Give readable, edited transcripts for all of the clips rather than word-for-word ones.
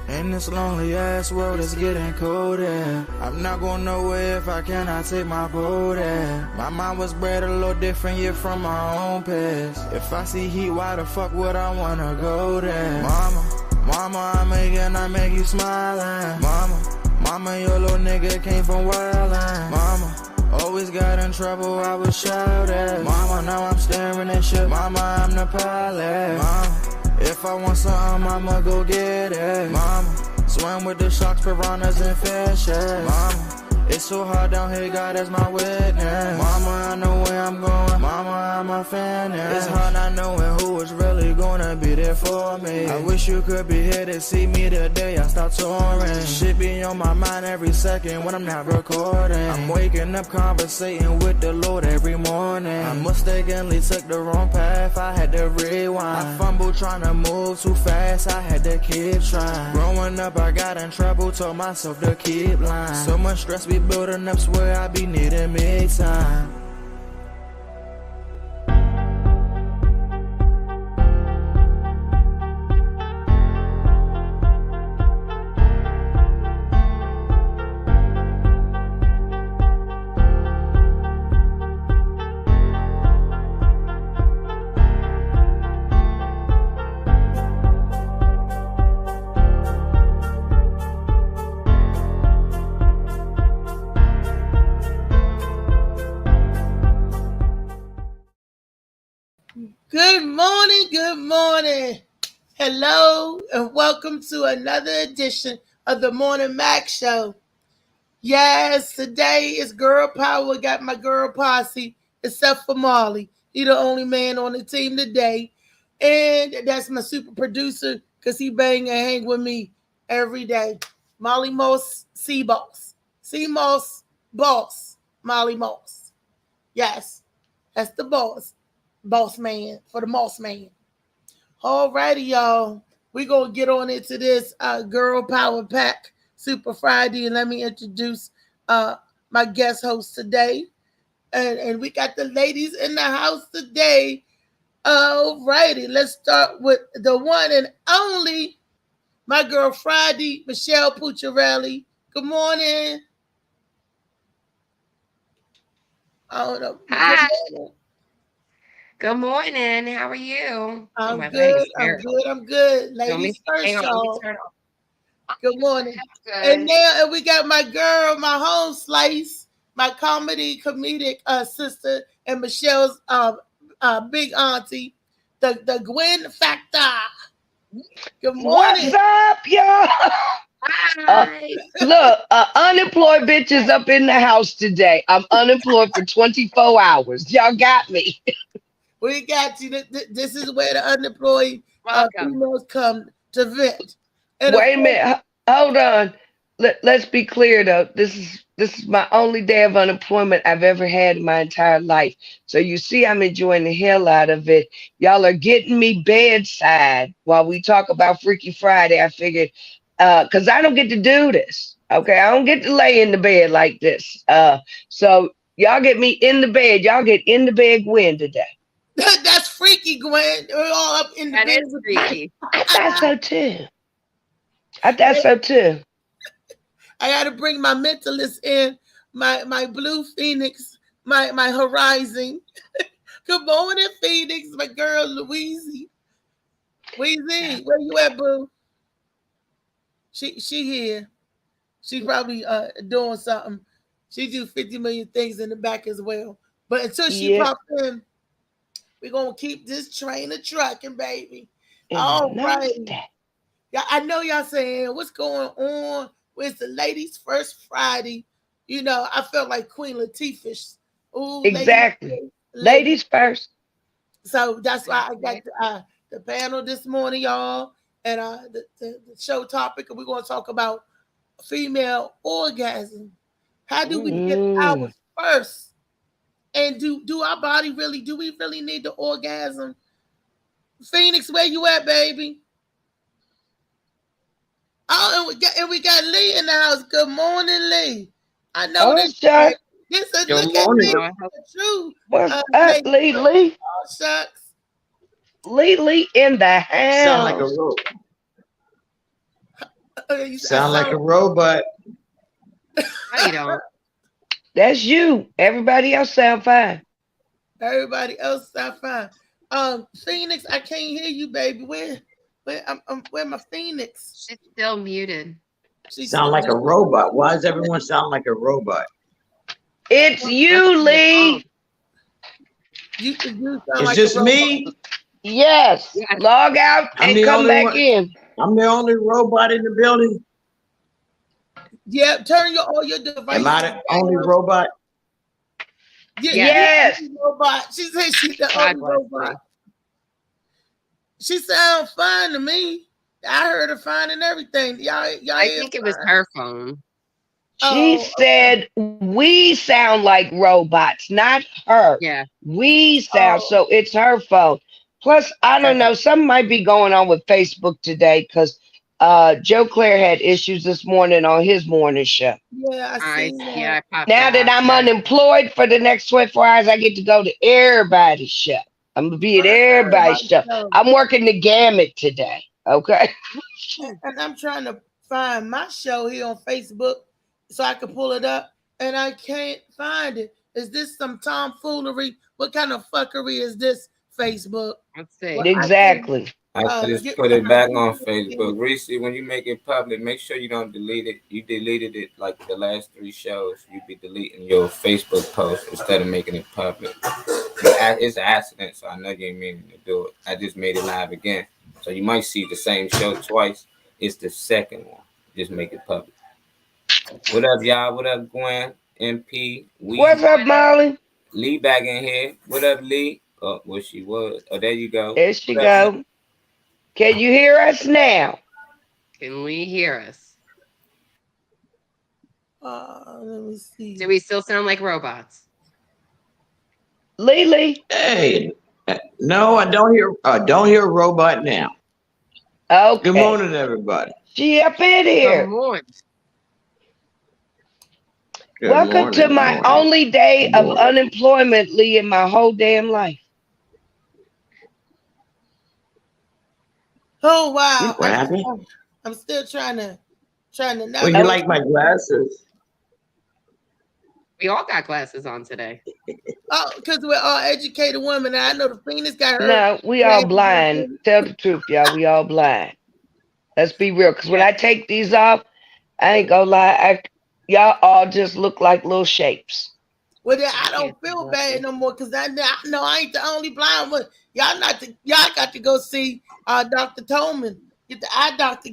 In this lonely ass world, it's getting colder. I'm not going nowhere if I cannot take my boat there. My mind was bred a little different, yeah, from my own past. If I see heat, why the fuck would I wanna go there? Mama, I make you smiling. Mama, your little nigga came from wildin'. Mama, always got in trouble, I was shouted. Mama, now I'm staring at shit. Mama, I'm the pilot. Mama, if I want something, I'ma go get it. Mama, swim with the sharks, piranhas, and fishes. Mama, it's so hard down here, God is my witness. Mama, I know where I'm going. Mama, I'm a fan. It's hard not knowing who is really gonna be there for me. I wish you could be here to see me the day I start touring. Shit be on my mind every second when I'm not recording. I'm waking up conversating with the Lord every morning. I mistakenly took the wrong path, I had to rewind. I fumbled trying to move too fast, I had to keep trying. Growing up, I got in trouble, told myself to keep lying. So much stress be building up, swear I be needing me time. Good morning. Hello, and welcome to another edition of the Morning Mac Show. Yes, today is Girl Power. Got my girl posse, except for Marley. He the only man on the team today. And that's my super producer, because he bang and hang with me every day. Molly Moss, C-Boss. C-Moss, boss. Molly Moss. Yes, that's the boss. Boss man for the Moss man. Alrighty, y'all. We're going to get on into this Girl Power Pack Super Friday. And let me introduce my guest host today. And we got the ladies in the house today. Alrighty, let's start with the one and only, my girl Friday, Michelle Pucciarelli. Good morning. Hi. Good morning. How are you? I'm good. I'm good. Ladies first, y'all. Good morning. And now we got my girl, my home slice, my comedic sister, and Michelle's big auntie, the Gwen Factor. Good morning. What's up, y'all? Hi. Look, unemployed bitches up in the house today. I'm unemployed for 24 hours. Y'all got me. We got you. This is where the unemployed females come to vent. And wait a minute. Hold on. Let's be clear though. This is my only day of unemployment I've ever had in my entire life. So you see, I'm enjoying the hell out of it. Y'all are getting me bedside while we talk about Freaky Friday. I figured, because I don't get to do this. Okay, I don't get to lay in the bed like this. So y'all get me in the bed. Y'all get in the bed Gwen today. That's freaky, Gwen. We're all up in the bed. That is freaky. I thought so too. I got to bring my mentalist in, my blue Phoenix, my horizon. Good morning, Phoenix, my girl, Louise. Weezy, where you at, boo? She here. She's probably doing something. She do 50 million things in the back as well. But until she pops in, we're going to keep this train a trucking, baby. All right. Yeah, I know y'all saying, what's going on? Where's the ladies first Friday? You know, I felt like Queen Latifah. Ooh, exactly. Ladies first. So that's why I got the panel this morning, y'all. And the show topic, and we're going to talk about female orgasm. How do we get ours first? And do our body really, do we really need the orgasm? Phoenix, where you at, baby? Oh, and we got Lee in the house. Good morning, Lee. I know this. Shucks. Good morning. What's up, Lee? Oh, shucks. Lily in the Sound like a house. I sound like a sound robot. No, you don't. That's you. Everybody else sound fine. everybody else sound fine. Phoenix, I can't hear you, baby. Where my Phoenix? She's still muted. She's Sound like a robot. Why does everyone sound like a robot? It's Must you, be your phone. Lee. you sound It's like just a robot. me. Yes. Yes. Log out I'm and the come only back one. in. I'm the only robot in the building. Yeah, turn all your Am devices I the only down. robot? Yeah, Yes. she's the robot. She said she's the God only bless robot. me. She sounds fine to me. I heard her fine and everything. Y'all I hear think it was fine? her phone. She Oh, said we sound like robots, not her. Yeah. We sound, oh, so it's her phone. Plus, I don't know, something might be going on with Facebook today because Joe Claire had issues this morning on his morning show. yeah, I seen that. I popped Now that out. I'm Yeah. unemployed for the next 24 hours, I get to go to everybody's show. I'm gonna be at everybody's Everybody show. knows. I'm working the gamut today. Okay. And I'm trying to find my show here on Facebook so I can pull it up, and I can't find it. Is this some tomfoolery? What kind of fuckery is this, Facebook? Let's see. Well, I can Exactly. I just get put it back my on Facebook. Reese, when you make it public, make sure you don't delete it. You deleted it like the last 3 shows. You be deleting your Facebook post instead of making it public. It's an accident, so I know you ain't meaning to do it. I just made it live again. So you might see the same show twice. It's the second one. Just make it public. What up, y'all? What up, Gwen? MP? What's up, Molly? Lee back in here. What up, Lee? Oh, well, she was. Oh, there you go. There she What up, Lee? go. Can you hear us now? Can we hear us? let me see. Do we still sound like robots? Lily? Hey, no, I don't hear. Don't hear a robot now. Okay. Good morning, everybody. She up in here. Good morning. Good Welcome to morning, my morning. only day Good of morning. unemployment, Lee, in my whole damn life. Oh wow! What happened? I'm still trying to Well, know. you like my glasses? We all got glasses on today. Oh, because we're all educated women. And I know the Phoenix got her. No, we all blind. Tell the truth, y'all. We all blind. Let's be real. Because when I take these off, I ain't gonna lie. Y'all all just look like little shapes. Well, then I don't feel bad no more because I know I ain't the only blind one. Y'all got to go see Dr. Tolman. Get the eye doctor.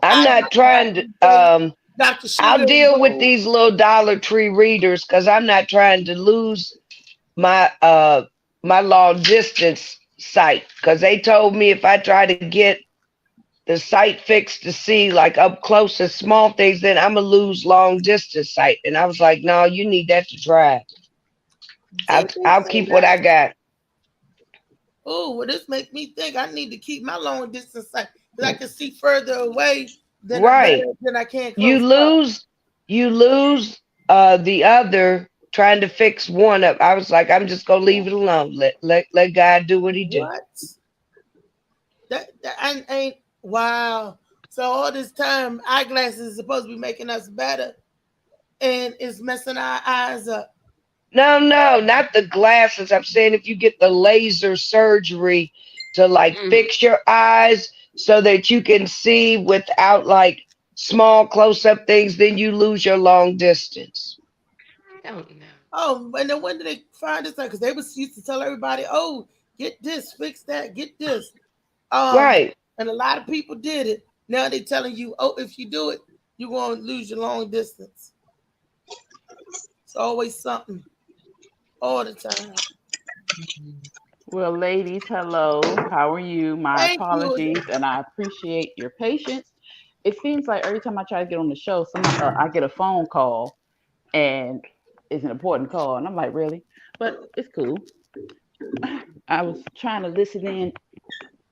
I'm not trying to. Dr. I'll deal with these little Dollar Tree readers because I'm not trying to lose my my long distance sight. Because they told me if I try to get the sight fixed to see like up close and small things, then I'm gonna lose long distance sight. And I was like, no, you need that to drive. I'll keep what I got. Oh, well, this makes me think I need to keep my long distance sight because I can see further away than Right. than I can. You lose the other trying to fix one up. I was like, I'm just gonna leave it alone. Let God do what he do. What? That ain't wow. So all this time, eyeglasses is supposed to be making us better, and it's messing our eyes up. No, not the glasses. I'm saying if you get the laser surgery to like fix your eyes so that you can see without like small close-up things, then you lose your long distance. I don't know. Oh, and then when did they find this out? Because they used to tell everybody, "Oh, get this, fix that, get this." Right. And a lot of people did it. Now they're telling you, "Oh, if you do it, you're going to lose your long distance." It's always something, all the time. Well, ladies, hello. How are you? My Thank you. apologies, and I appreciate your patience. It seems like every time I try to get on the show, I get a phone call, and it's an important call, and I'm like, really? But it's cool. I was trying to listen in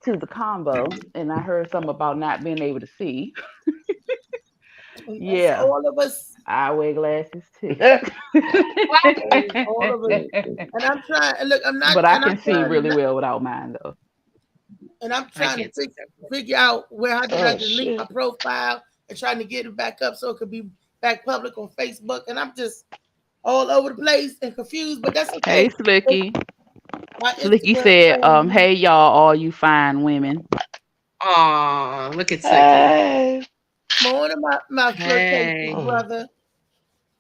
to the combo, and I heard something about not being able to see. Yeah, all of us I wear glasses too. All of it. And I'm trying. Look, I'm not. But I And I'm can see trying to. really well without mine though. And I'm I trying to can't see that. figure out how did I Oh delete my shit. profile and trying to get it back up so it could be back public on Facebook. And I'm just all over the place and confused. But that's Hey okay. Slicky. My Slicky Instagram said, showing me hey y'all, all you fine women. Oh, look at Slicky. Hey. morning, my flirtatious Hey. Oh. brother.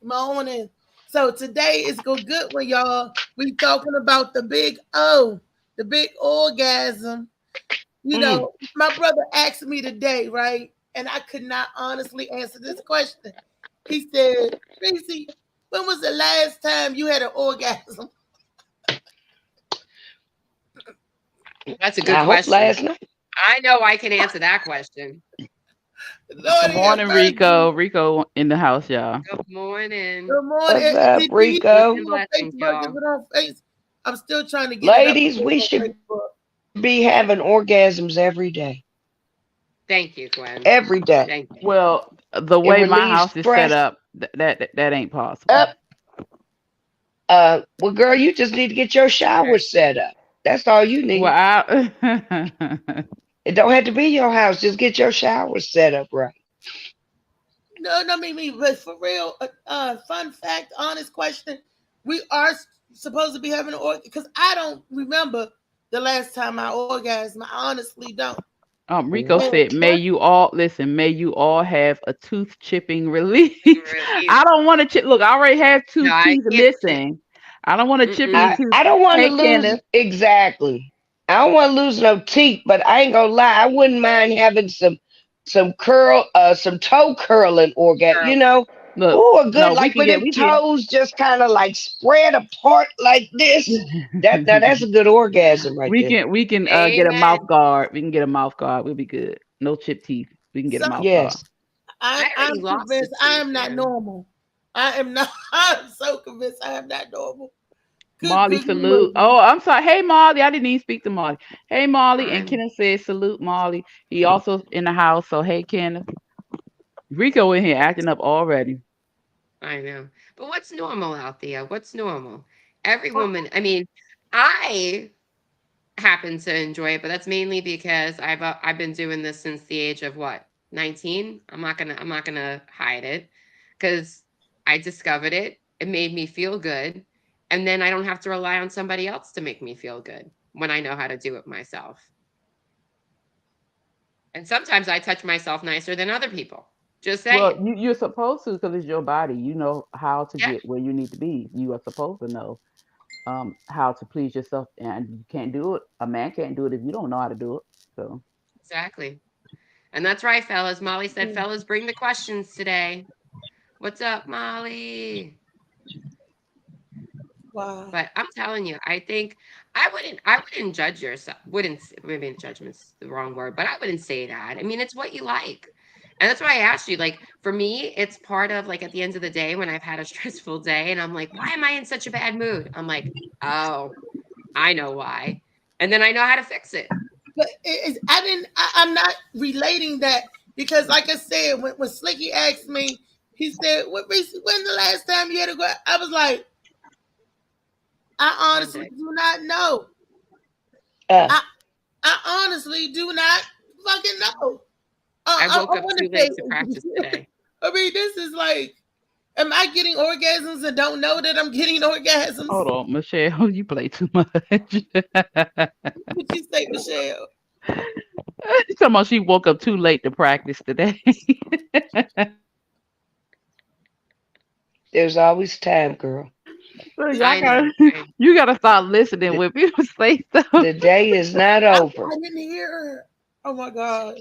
Morning. So today is go good when y'all. We talking about the big O, the big orgasm. You Mm. know, my brother asked me today, right? And I could not honestly answer this question. He said, Tracy, when was the last time you had an orgasm? That's a good I hope question. last night. I know I can answer that question. Lord Good have morning, mercy. Rico. Rico in the house, y'all. Good morning. Good morning. What's up, Did you put Peace it Rico? and on blessings, Facebook? Is y'all. it on Facebook? I'm still trying to get it up Ladies, we on should Facebook. be having orgasms every day. Thank you, Gwen. Every day. Thank you. Well, the It way my relieves house is set stress. up, that ain't possible. Up. Well, girl, you just need to get your shower set up. That's all you Well, need. I It don't have to be your house. Just get your shower set up right. No, but for real, fun fact, honest question. We are supposed to be having an orgasm because I don't remember the last time I orgasmed. I honestly don't. Rico What? said, may you all listen, may you all have a tooth chipping relief. Release. I don't want to chip. Look, I already have two No, I teeth can't chip. missing. I don't want to chip any Mm-mm. tooth. I don't want to Hey, lose Kenneth. exactly. I don't want to lose no teeth, but I ain't gonna lie. I wouldn't mind having some toe curling orgasm. Girl. Look, Oh, a good no, we like can when get, them toes just kind of like spread apart like this. That's a good orgasm right there. we can get a Amen. mouth guard. We can get a mouth guard. We'll be good. No chip teeth. We can get a So mouth guard. Yes. I already I'm lost a convinced I tooth, am not man. normal. I am not. I'm so convinced I am not normal. Good Molly, googly salute. moogly. Oh, I'm sorry. Hey, Molly. I didn't even speak to Molly. Hey, Molly. And I'm Kenneth said, salute, Molly. He also in the house. So, hey, Kenneth. Rico in here acting up already. I know. But what's normal out there? What's normal? Every woman, I mean, I happen to enjoy it, but that's mainly because I've been doing this since the age of what? 19? I'm not gonna hide it cuz I discovered it. It made me feel good, and then I don't have to rely on somebody else to make me feel good when I know how to do it myself. And sometimes I touch myself nicer than other people. Just Well, saying. you're supposed to because it's your body. You know how to Yeah, get where you need to be. You are supposed to know how to please yourself, and you can't do it. A man can't do it if you don't know how to do it. So, exactly. And that's right, fellas. Molly said, fellas, bring the questions today. What's up, Molly? Wow. But I'm telling you, I think I wouldn't judge yourself. Maybe judgment's the wrong word, but I wouldn't say that. I mean, it's what you like. And that's why I asked you, like, for me, it's part of like at the end of the day when I've had a stressful day and I'm like, why am I in such a bad mood? I'm like, oh, I know why. And then I know how to fix it. But I didn't. I'm not relating that because, like I said, when Slicky asked me, he said, "What? Reese, when the last time you had a?" I was like, I honestly Monday. do not know. Uh, I honestly do not fucking know. I woke I up want too to say, late to practice today. I mean, this is like, am I getting orgasms and don't know that I'm getting orgasms? hold on, Michelle. You play too much. What you say, Michelle? Talking about she woke up too late to practice today. there's always time, girl. So y'all I know. gotta, you gotta start listening The, when people say stuff. the day is not over. I didn't hear her. Oh my gosh.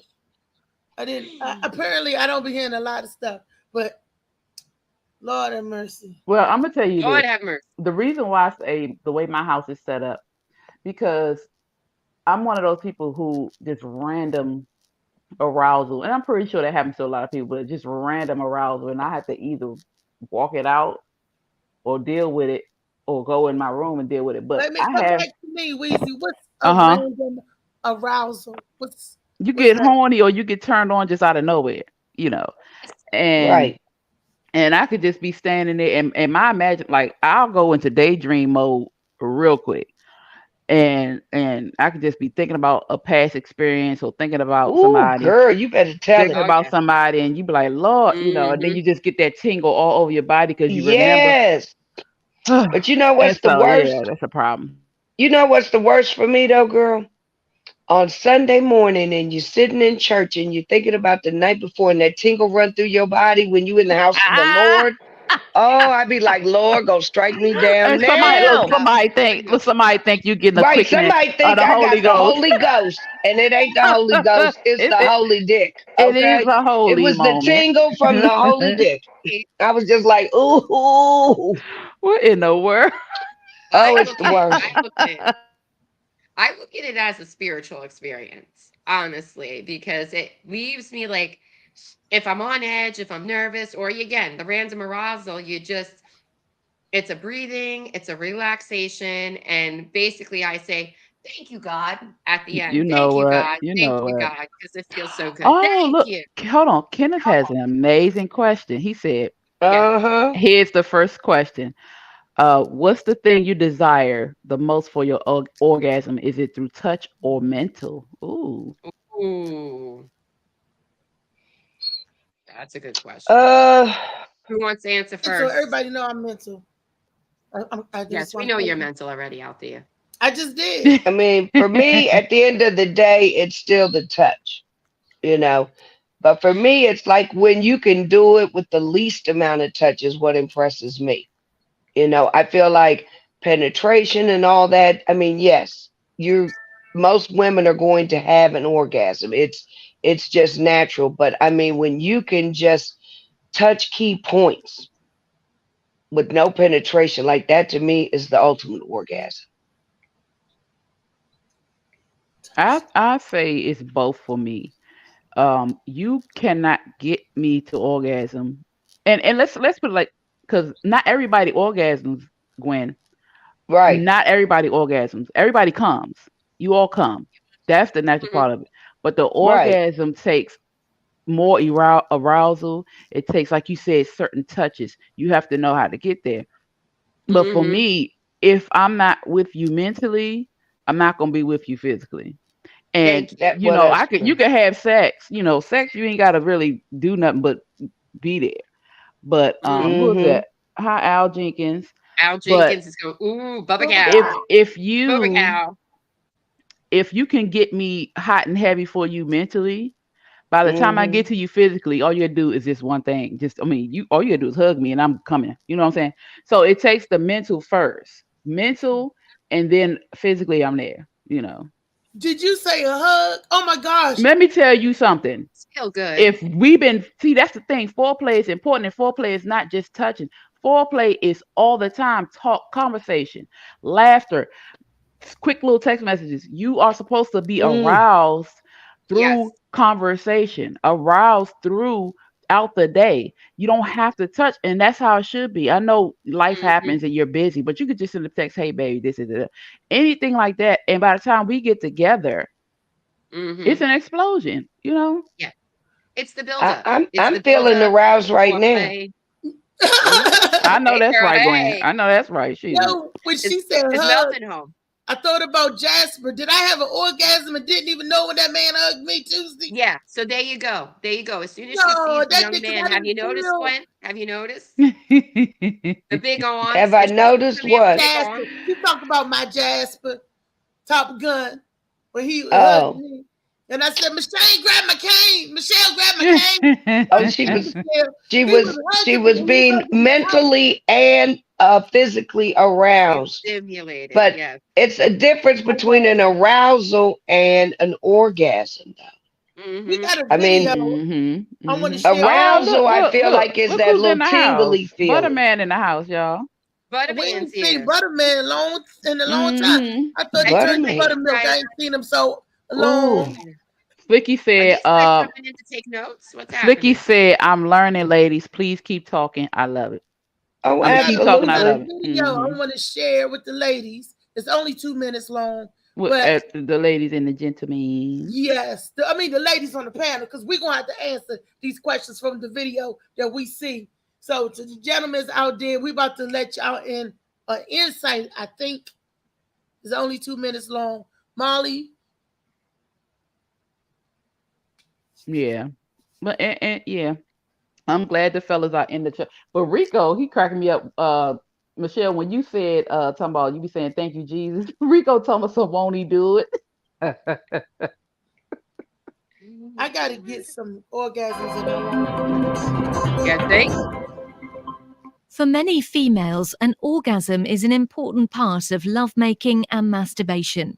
I didn't. Apparently, I don't be hearing a lot of stuff, but Lord have mercy. Well, I'm gonna tell you Lord this. have mercy. The reason why I say the way my house is set up, because I'm one of those people who just random arousal, and I'm pretty sure that happens to a lot of people, but just random arousal, and I have to either walk it out or deal with it, or go in my room and deal with it. But Let me I come have, back to me, Weezy. What's a uh-huh, random arousal? you What's get that? horny or you get turned on just out of nowhere, you know. And Right. And I could just be standing there and my imagine like I'll go into daydream mode real quick. And I could just be thinking about a past experience or thinking about Ooh, somebody, girl, you better tell thinking it. Oh about yeah. somebody, and you be like, Lord, and then Hmm. you just get that tingle all over your body because you remember. Yes. But you know And what's the so yeah, worst? that's a problem. You know what's the worst for me though, girl? On Sunday morning and you're sitting in church and you're thinking about the night before and that tingle run through your body when you in the house of the Ah! Lord. Oh, I'd be like, Lord, go strike me down And now. somebody think you getting a Right. quickening Somebody of think the I got Holy the Ghost. Holy Ghost. And it ain't the Holy Ghost, it's it, the it, Holy Dick. it is Okay. a It holy was the moment. tingle from the Holy Dick. I was just like, ooh. What in the world? Oh, I it's look the at it. worst. I look at it as a spiritual experience, honestly, because it leaves me like, if I'm on edge, if I'm nervous, or again, the random arousal, it's a breathing, it's a relaxation. And basically, I say, thank you, God, at the You end. know Thank you, what? God. You Thank know you, what? God, because it feels so good. Oh, Thank look. you. Hold on. Kenneth has an amazing question. He said, Yes. Uh-huh. here's the first question. What's the thing you desire the most for your orgasm? Is it through touch or mental? Ooh. Ooh, that's a good question. Uh Who wants to answer So first? everybody know I'm mental. I Yes, just we want know to. you're mental already out there. I just did. I mean, for me, at the end of the day, it's still the touch, you know. But for me, it's like when you can do it with the least amount of touch is what impresses me. You know, I feel like penetration and all that. I mean, yes, you most women are going to have an orgasm. It's just natural. But I mean, when you can just touch key points with no penetration, like that to me is the ultimate orgasm. I say it's both for me. You cannot get me to orgasm, and let's put it like, because not everybody orgasms, Gwen. Right, Not everybody orgasms. Everybody comes. You all come. That's the natural Mhm. part of it. But the right. orgasm takes more arousal. It takes, like you said, certain touches. You have to know how to get there. But for Mhm. me, if I'm not with you mentally, I'm not gonna be with you physically. And Thank you. That well, that's you true. can have sex. Sex you ain't gotta really do nothing but be there. But Mm. who is Mm-hmm. that? Hi, Al Jenkins. Al But Jenkins is going, ooh, Bubba Bubba if Cow. Cow. if Bubba you Cow. if you can get me hot and heavy for you mentally, by the time I Mm-hmm. get to you physically, all you gotta do is just one thing. You all you gotta do is hug me and I'm coming. You know what I'm saying? So it takes the mental first. Mental, and then physically I'm there. Did you say a hug? Oh my gosh. Let me tell you something. Still good. If we've been see, that's the thing. Foreplay is important, and foreplay is not just touching. Foreplay is all the time talk, conversation, laughter, quick little text messages. You are supposed to be Mm. aroused through Yes. conversation, aroused throughout the day. You don't have to touch, and that's how it should be. I know life Hmm. happens and you're busy, but you could just send a text, "Hey, baby, this is it," anything like that. And by the time we get together, it's Hmm. an explosion. Yeah. It's the I, buildup. I'm It's I'm the feeling buildup. It's aroused the right now. foreplay. Hmm. I know Hey, that's girl. right, Gwen. Hey. I know that's right. Shoot. Yo, when Is, she said is hug, Melvin home? I thought about Jasper. Did I have an orgasm and didn't even know when that man hugged me Tuesday? Yeah. So there you go. There you go. As soon as she No, sees the that young because man, I have didn't you noticed, feel Gwen? Have you noticed the big Have arms? I When she sees noticed the man with what? big Jasper. arms, She talked about my Jasper, Top Gun, when he hugged Oh, me. And I said, Michelle, grab my cane. Michelle, grab my cane. oh, Hugging me, Michelle. He was she hugging me was and he being hugging me out. mentally and physically it's aroused. stimulated. But Yes. it's a difference I between an was. arousal and an orgasm, though. We Hmm. got a I mean, video hmm I want to hmm share with Oh, you. look, arousal, I look, feel look, like is look that who's in little the house. tingly feeling. Butterman in the house, y'all. We Butterman's ain't seen here. Butterman in a long time. hmm I thought I he think turned to he's Butterman. buttermilk. trying. I ain't seen him so Ooh. long. Slicky Are said, these guys jumping in to take notes? What's Slicky happening? said, I'm learning, ladies. Please keep talking. I love it. Oh, I We mean, got keep a talking. we I got a love absolutely. it. video I want to share with the ladies. It's only 2 minutes long, but The ladies and the gentlemen. yes, I mean the ladies on the panel because we're gonna have to answer these questions from the video that we see. So to the gentlemen out there, we about to let y'all in an insight. I think it's only 2 minutes long. Molly. Yeah. But and yeah. I'm glad the fellas are in the chat. But Rico, he cracking me up. Michelle, when you said talking about you be saying thank you, Jesus, Rico told us so won't he do it? I gotta get some orgasms in there. Yeah, thanks. For many females, an orgasm is an important part of lovemaking and masturbation.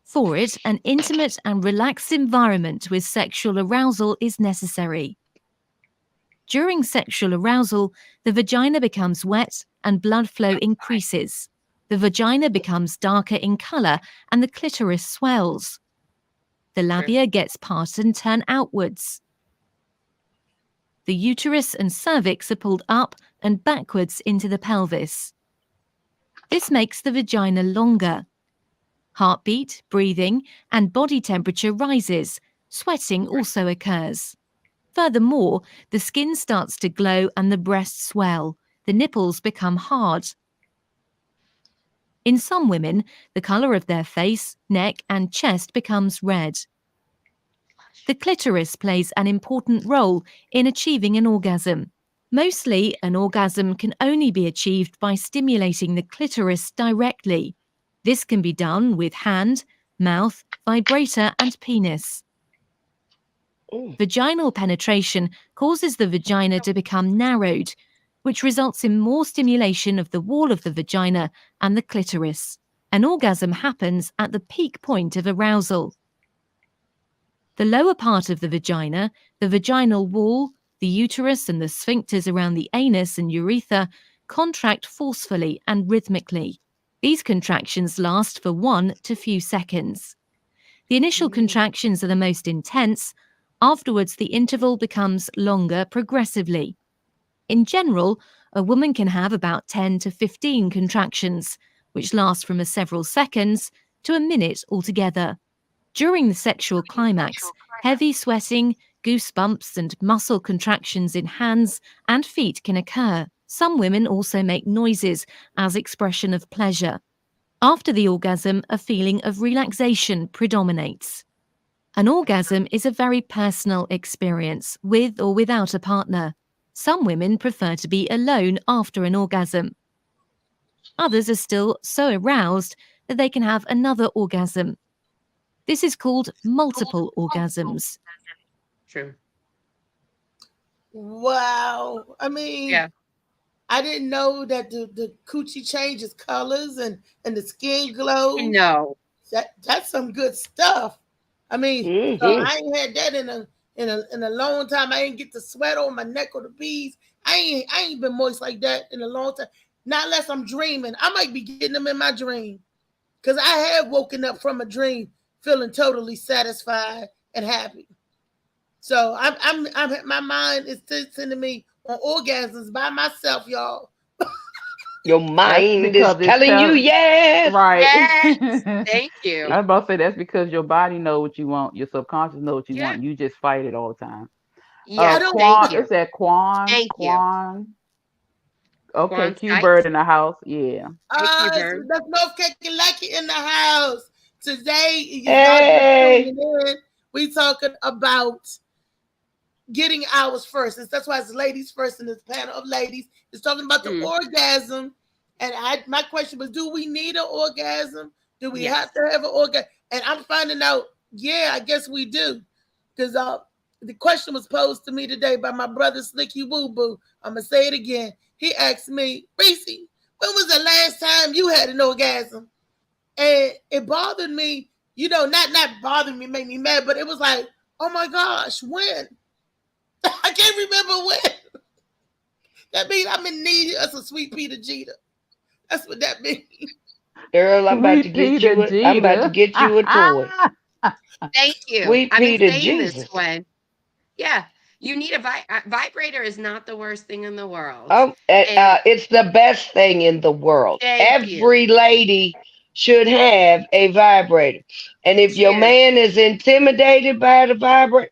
For it, an intimate and relaxed environment with sexual arousal is necessary. During sexual arousal, the vagina becomes wet and blood flow increases. The vagina becomes darker in color and the clitoris swells. The labia gets parted and turn outwards. The uterus and cervix are pulled up and backwards into the pelvis. This makes the vagina longer. Heartbeat, breathing, and body temperature rises. Sweating also occurs. Furthermore, the skin starts to glow and the breasts swell. The nipples become hard. In some women, the color of their face, neck, and chest becomes red. The clitoris plays an important role in achieving an orgasm. Mostly, an orgasm can only be achieved by stimulating the clitoris directly. This can be done with hand, mouth, vibrator, and penis. Vaginal penetration causes the vagina to become narrowed, which results in more stimulation of the wall of the vagina and the clitoris. An orgasm happens at the peak point of arousal. The lower part of the vagina, the vaginal wall, the uterus and the sphincters around the anus and urethra contract forcefully and rhythmically. These contractions last for 1 to few seconds. The initial contractions are the most intense. Afterwards, the interval becomes longer progressively. In general, a woman can have about 10 to 15 contractions, which last from several seconds to a minute altogether. During the sexual climax, heavy sweating, goosebumps, and muscle contractions in hands and feet can occur. Some women also make noises as expression of pleasure. After the orgasm, a feeling of relaxation predominates. An orgasm is a very personal experience, with or without a partner. Some women prefer to be alone after an orgasm. Others are still so aroused that they can have another orgasm. This is called multiple orgasms. True. Wow. I mean, Yeah. I didn't know that the coochie changes colors and the skin glows. No. That's some good stuff. I mean, so I ain't had that in a long time. I ain't get the sweat on my neck or the beads. I ain't been moist like that in a long time. Not unless I'm dreaming. I might be getting them in my dream, because I have woken up from a dream feeling totally satisfied and happy. So I'm my mind is sending me on orgasms by myself, y'all. Your mind is telling you yes. Right. Yes. Thank you. I was about to say that's because your body knows what you want. Your subconscious knows what you want. You just fight it all the time. Yeah, Quan, is that Quan? Thank Quan. Okay, Quan Q Sykes. Bird in the house. Yeah. That's North Kakalaki in the house. Today, Hey. we talking about getting ours first. That's why it's ladies first in this panel of ladies. It's talking about the orgasm. And my question was, do we need an orgasm? Do we have to have an orgasm? And I'm finding out, yeah, I guess we do. Because the question was posed to me today by my brother Slicky Woo Boo. I'm going to say it again. He asked me, Reese, when was the last time you had an orgasm? And it bothered me, not bothered me, made me mad, but it was like, oh my gosh, when? I can't remember when. That means I'm in need of some sweet Peter Jeter. That's what that means. Girl, I'm about to get you a toy. Thank you. Sweet I've been Peter saying Jesus. this one. Yeah. You need a vibrator is not the worst thing in the world. It's the best thing in the world. Every lady should have a vibrator. And if your man is intimidated by the vibrator,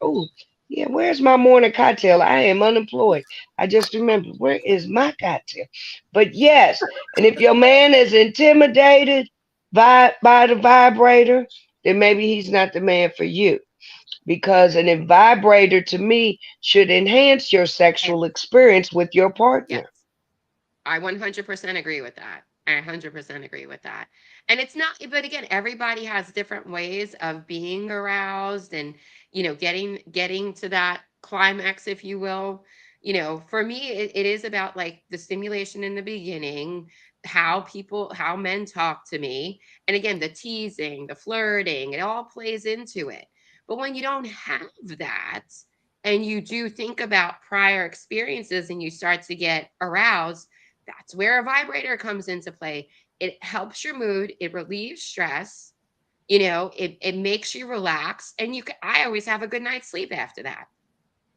Yeah, where's my morning cocktail? I am unemployed. I just remembered, where is my cocktail? But yes, and if your man is intimidated by the vibrator, then maybe he's not the man for you. Because an vibrator to me should enhance your And sexual experience with your yes, partner. I 100% agree with that. I 100% agree with that. And it's not, but again, everybody has different ways of being aroused and, getting to that climax, if you will. For me, it is about like the stimulation in the beginning, how men talk to me. And again, the teasing, the flirting, it all plays into it. But when you don't have that, and you do think about prior experiences and you start to get aroused, that's where a vibrator comes into play. It helps your mood, it relieves stress, it makes you relax, and I always have a good night's sleep after that.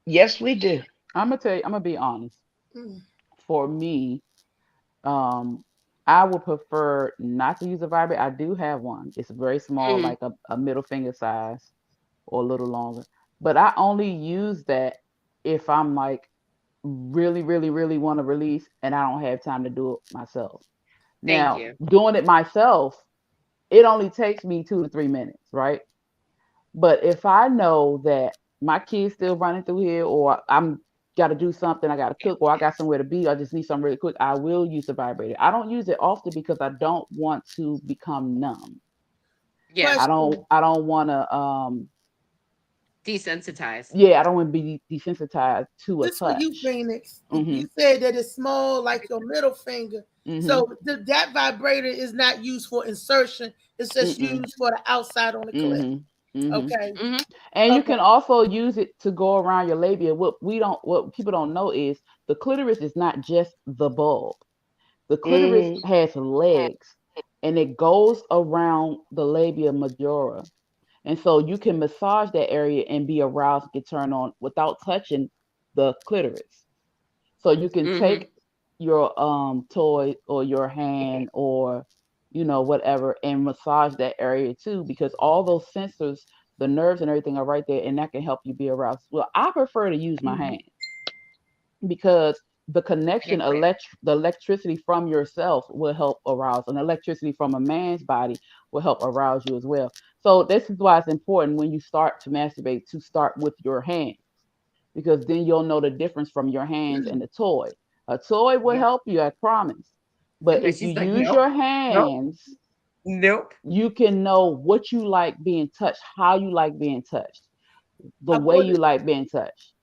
Yes, we do. I'm gonna tell you. I'm gonna be honest. Mm. For me, um, I would prefer not to use a vibrator. I do have one. It's very small, Mm, like a middle finger size or a little longer. But I only use that if I'm like really, really, really want to release and I don't have time to do it myself. thank Now, you. doing it myself, it only takes me 2 to 3 minutes, right? But if I know that my kid's still running through here, or I'm got to do something, I got to cook, or I got somewhere to be, I just need something really quick, I will use the vibrator. I don't use it often because I don't want to become numb. I Yes, don't. Question. I don't want to. desensitized. Yeah, I don't want to be desensitized to a This for you, touch. Phoenix. Mhm. You said that it's small, like your middle finger. Mhm. So that vibrator is not used for insertion. It's just Mm-mm. used for the outside on the clip. Mhm. Mhm. Okay. Hmm. And you Okay. can also use it to go around your labia. What people don't know is the clitoris is not just the bulb. The clitoris Hmm. has legs and it goes around the labia majora. And so you can massage that area and be aroused, get turned on without touching the clitoris. So you can Hmm. take your toy or your hand or whatever and massage that area too, because all those sensors, the nerves and everything are right there, and that can help you be aroused. Well, I prefer to use my hand because the I connection, agree. the electricity from yourself will help arouse, and electricity from a man's body will help arouse you as well. So this is why it's important when you start to masturbate to start with your hand, because then you'll know the difference from your hands and the toy. A toy will Yeah. help you, I promise. But And if you she's like, use nope, your nope, hands, nope. you can know what you like being touched, how you like being touched, the I'm way going to. you like being touched,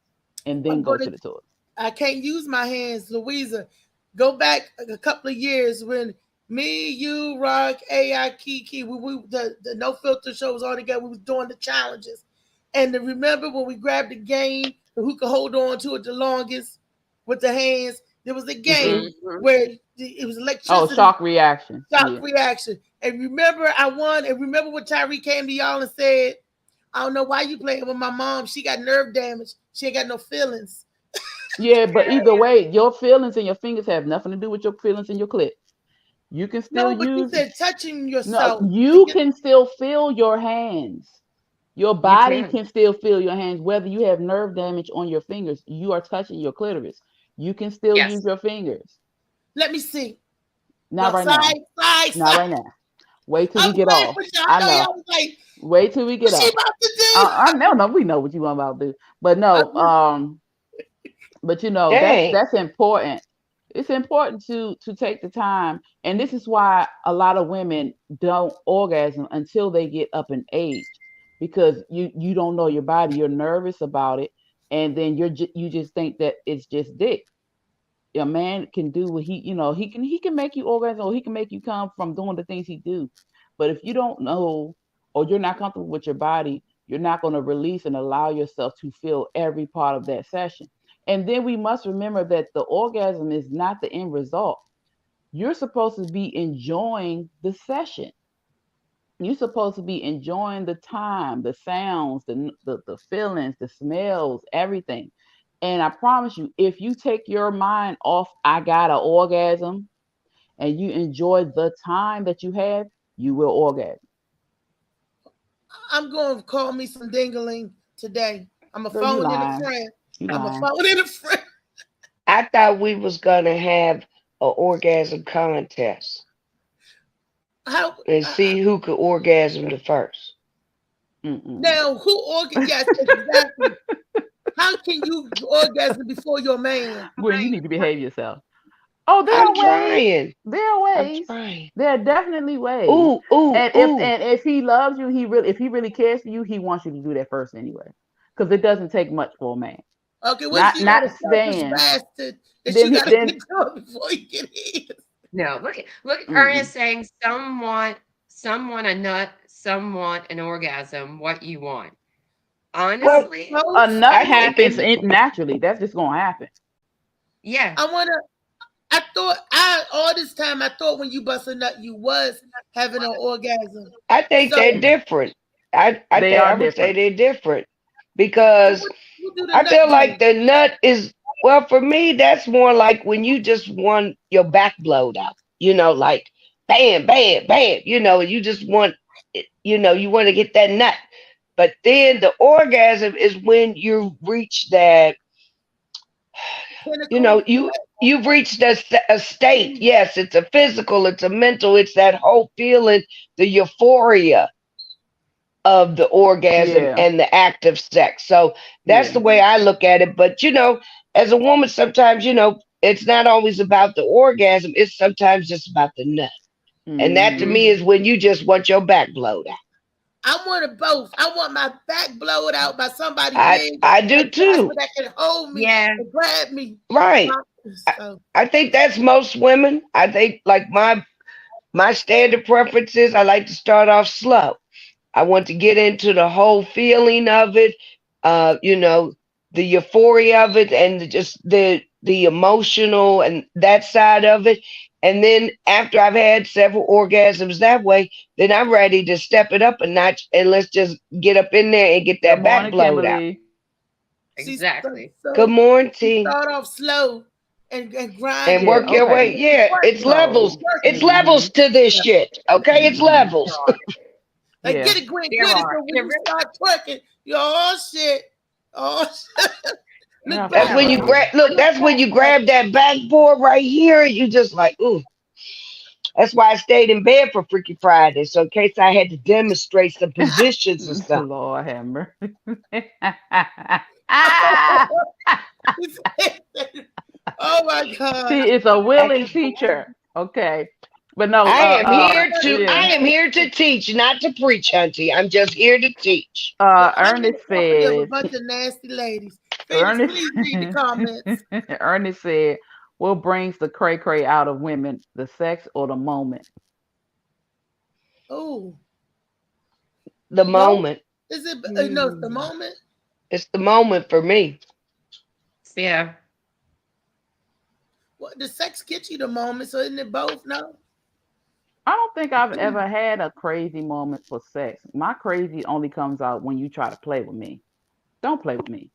and then I'm go going to to. the toy. I can't use my hands, Louisa. Go back a couple of years when me, you, Rock, AI, Kiki, the No Filter show was all together. We was doing the challenges, and to remember when we grabbed the game, who could hold on to it the longest with the hands. There was a game Hmm. Hmm. where it was Oh, electricity shock reaction. shock Yeah. reaction. And remember, I won. And remember when Tyree came to y'all and said, "I don't know why you playing with my mom. She got nerve damage. She ain't got no feelings." Yeah, but either way, your feelings and your fingers have nothing to do with your feelings and your clit. You can still No, but you use, said touching no, yourself to you get. can still feel your hands. Your You body can. can still feel your hands, whether you have nerve damage on your fingers. You are touching your clitoris. You can still Yes. use your fingers. Let me see. Not No, right now. side, side, Not side. right now. Wait till I we was get waiting off. for y'all. I I know know. y'all was like, Wait till we get "What's she off. about to do?" I know, no, we know what you want about to do. But I no, just, but Dang. that's important. It's important to take the time, and this is why a lot of women don't orgasm until they get up in age, because you don't know your body, you're nervous about it, and then you just think that it's just dick. A man can do what he can make you orgasm, or he can make you come from doing the things he do. But if you don't know, or you're not comfortable with your body, you're not going to release and allow yourself to feel every part of that session. And then we must remember that the orgasm is not the end result. You're supposed to be enjoying the session. You're supposed to be enjoying the time, the sounds, the feelings, the smells, everything. And I promise you, if you take your mind off, I got an orgasm, and you enjoy the time that you have, you will orgasm. I'm going to call me some dingling today. I'm a Girl, you phone in a lying. friend. You I'm a lying. phone in a friend. I thought we was gonna have an orgasm contest How and see who could orgasm the first. Mm-mm. now who Yes, exactly. How can you orgasm before your man? Gwen, you need to behave yourself. Oh, there I'm are ways. trying. There are I'm ways. trying. There are definitely ways. Ooh, ooh, And ooh. if he loves you, if he really cares for you, he wants you to do that first anyway. Because it doesn't take much for a man. Okay, what's Not she got not a selfish stand. bastard that Then she he got to then get to before you get his? No, look at mm-mm. Ernest saying some want a nut, some want an orgasm. What you want? Well, Honestly, a Both. nut I think happens it. naturally. That's just gonna happen. yeah. I wanna. All this time I thought when you bust a nut you was having an orgasm. I think So they're different. They are I would say different. they're different because what you do the I nut feel like do? the nut is, well, for me, that's more like when you just want your back blowed out, like bam, bam, bam, and you just want, you want to get that nut. But then the orgasm is when you reach that, Pinnacle. you've reached a state. Yes, it's a physical, it's a mental, it's that whole feeling, the euphoria of the orgasm Yeah. and the act of sex. So that's Yeah. the way I look at it. But as a woman, sometimes it's not always about the orgasm. It's sometimes just about the nut, and that to Mm-hmm. me is when you just want your back blowed out. I wanted both. I want my back blown out by somebody I big I do too. that can hold me Yeah. and grab me. Right. So, I think that's most women. I think like my standard preferences. I like to start off slow. I want to get into the whole feeling of it, the euphoria of it, and just the emotional and that side of it. And then after I've had several orgasms that way, then I'm ready to step it up a notch and let's just get up in there and get Good that back morning, blowed out. Kimberly. Exactly. Good morning. Start off slow and grind And it. Yeah, work your way. okay. Yeah, it's levels. So It's mm-hmm. levels to this shit. Okay, it's levels. Like Yeah. get it, Gwen. There Get it. are. So when you start twerking, you're oh shit. Oh shit. Yeah, Look That's back. when you grab. Look, that's when you grab that backboard right here. You just like, ooh. That's why I stayed in bed for Freaky Friday, so in case I had to demonstrate some positions or something. Lord have mercy. Oh my god. She is a willing teacher. Okay. But no, I am yeah. here to teach, not to preach, Hunty. I'm just here to teach. I'm in the Ernest company of a says, bunch of nasty ladies. Phoenix, Ernest, please read the comments. Ernest said, what brings the cray cray out of women, the sex or the moment? Oh, The both? moment. Is it no? It's the moment. It's the moment for me. Yeah. Well, the sex gets you the moment, so isn't it both? No. I don't think I've ever had a crazy moment for sex. My crazy only comes out when you try to play with me. Don't play with me.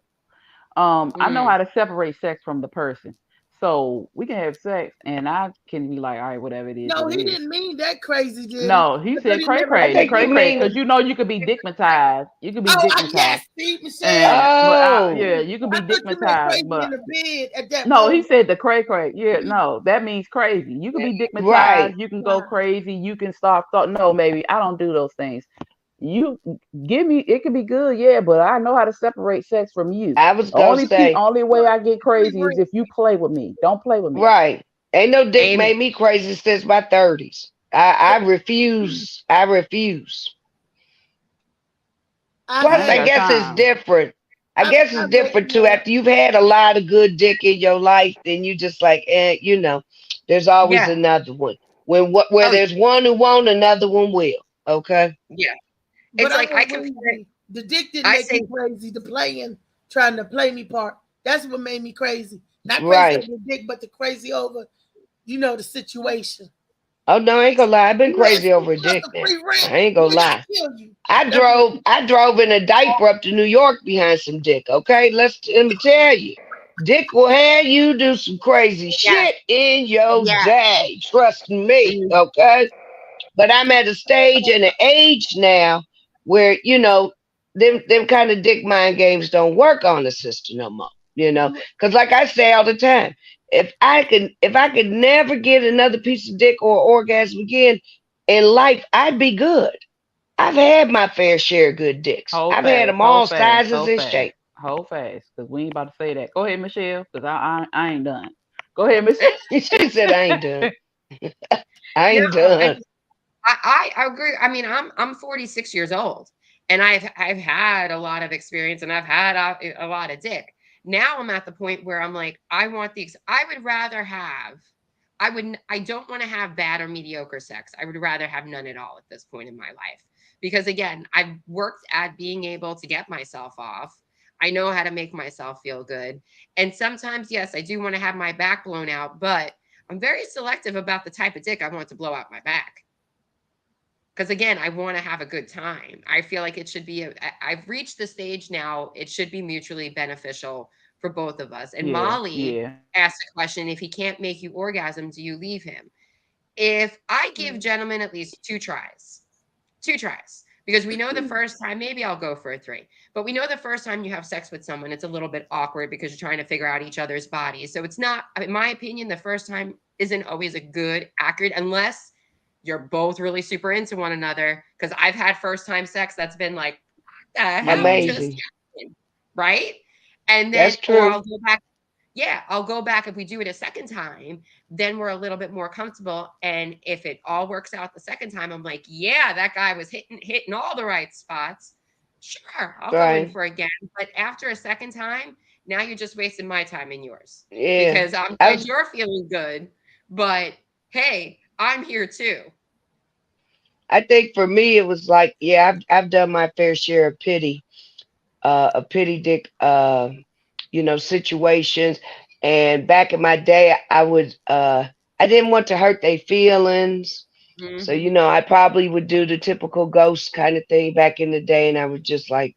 I know how to separate sex from the person. So we can have sex and I can be like, all right, whatever it is. No, it he is. didn't mean that crazy, did he? No, he I thought said he cray meant cray. I think Cray you cray. mean. Because you could be dickmatized. You could be dickmatized. yes, see, Michelle. And, Oh. yeah, you could be I thought you meant dickmatized. crazy But in the bed at that no, he moment. said the cray cray. Yeah, no, that means crazy. You can be dickmatized. Right. You can go crazy. You can start thought. No, maybe I don't do those things. You give me. It could be good, yeah, but I know how to separate sex from you. I was gonna say. Only way I get crazy is if you play with me. Don't play with me. Right. Ain't no dick Amen. made me crazy since my 30s. I refuse. I refuse. Plus, I guess it's different. I guess it's different too. After you've had a lot of good dick in your life, then you just like, there's always Yeah. another one. Where there's one who won't, another one will. Okay. Yeah. But It's like I can. the dick didn't make me crazy. The playing, trying to play me part. That's what made me crazy. Not crazy Right. over the dick, but the crazy over, the situation. Oh no, I ain't gonna lie. I've been crazy over a dick now. I ain't gonna lie. I drove in a diaper up to New York behind some dick. Okay, let me tell you, dick will have you do some crazy shit in your day. Trust me. Okay, but I'm at a stage and an age now where them kind of dick mind games don't work on the sister no more. Because like I say all the time, if I could never get another piece of dick or orgasm again in life, I'd be good. I've had my fair share of good dicks. I've had them all sizes and shapes. Hold fast, because we ain't about to say that. Go ahead, Michelle, because I ain't done. Go ahead, Michelle. She said, I ain't done. I ain't No, done. I agree. I mean, I'm 46 years old, and I've had a lot of experience, and I've had a lot of dick. Now I'm at the point where I'm like, I would rather have. I don't want to have bad or mediocre sex. I would rather have none at all at this point in my life. Because again, I've worked at being able to get myself off. I know how to make myself feel good. And sometimes, yes, I do want to have my back blown out, but I'm very selective about the type of dick I want to blow out my back. Because again, I want to have a good time. I feel like it should be, I've reached the stage now, it should be mutually beneficial for both of us. And Molly asked the question, if he can't make you orgasm, do you leave him? If I give gentlemen at least 2 tries, because we know the first time, maybe I'll go for a 3, but we know the first time you have sex with someone, it's a little bit awkward because you're trying to figure out each other's bodies. So it's not, in my opinion, the first time isn't always a good, accurate, unless you're both really super into one another. Because I've had first time sex that's been like, what the hell amazing, just happened? Right? And then that's true. I'll go back. Yeah, I'll go back if we do it a second time, then we're a little bit more comfortable. And if it all works out the second time, I'm like, yeah, that guy was hitting all the right spots. Sure, I'll go in for again. But after a second time, now you're just wasting my time and yours. Yeah. Because I'm glad you're feeling good, but hey, I'm here too. I think for me, it was like, yeah, I've done my fair share of pity dick, situations. And back in my day, I didn't want to hurt their feelings. Mm-hmm. So, I probably would do the typical ghost kind of thing back in the day. And I would just like,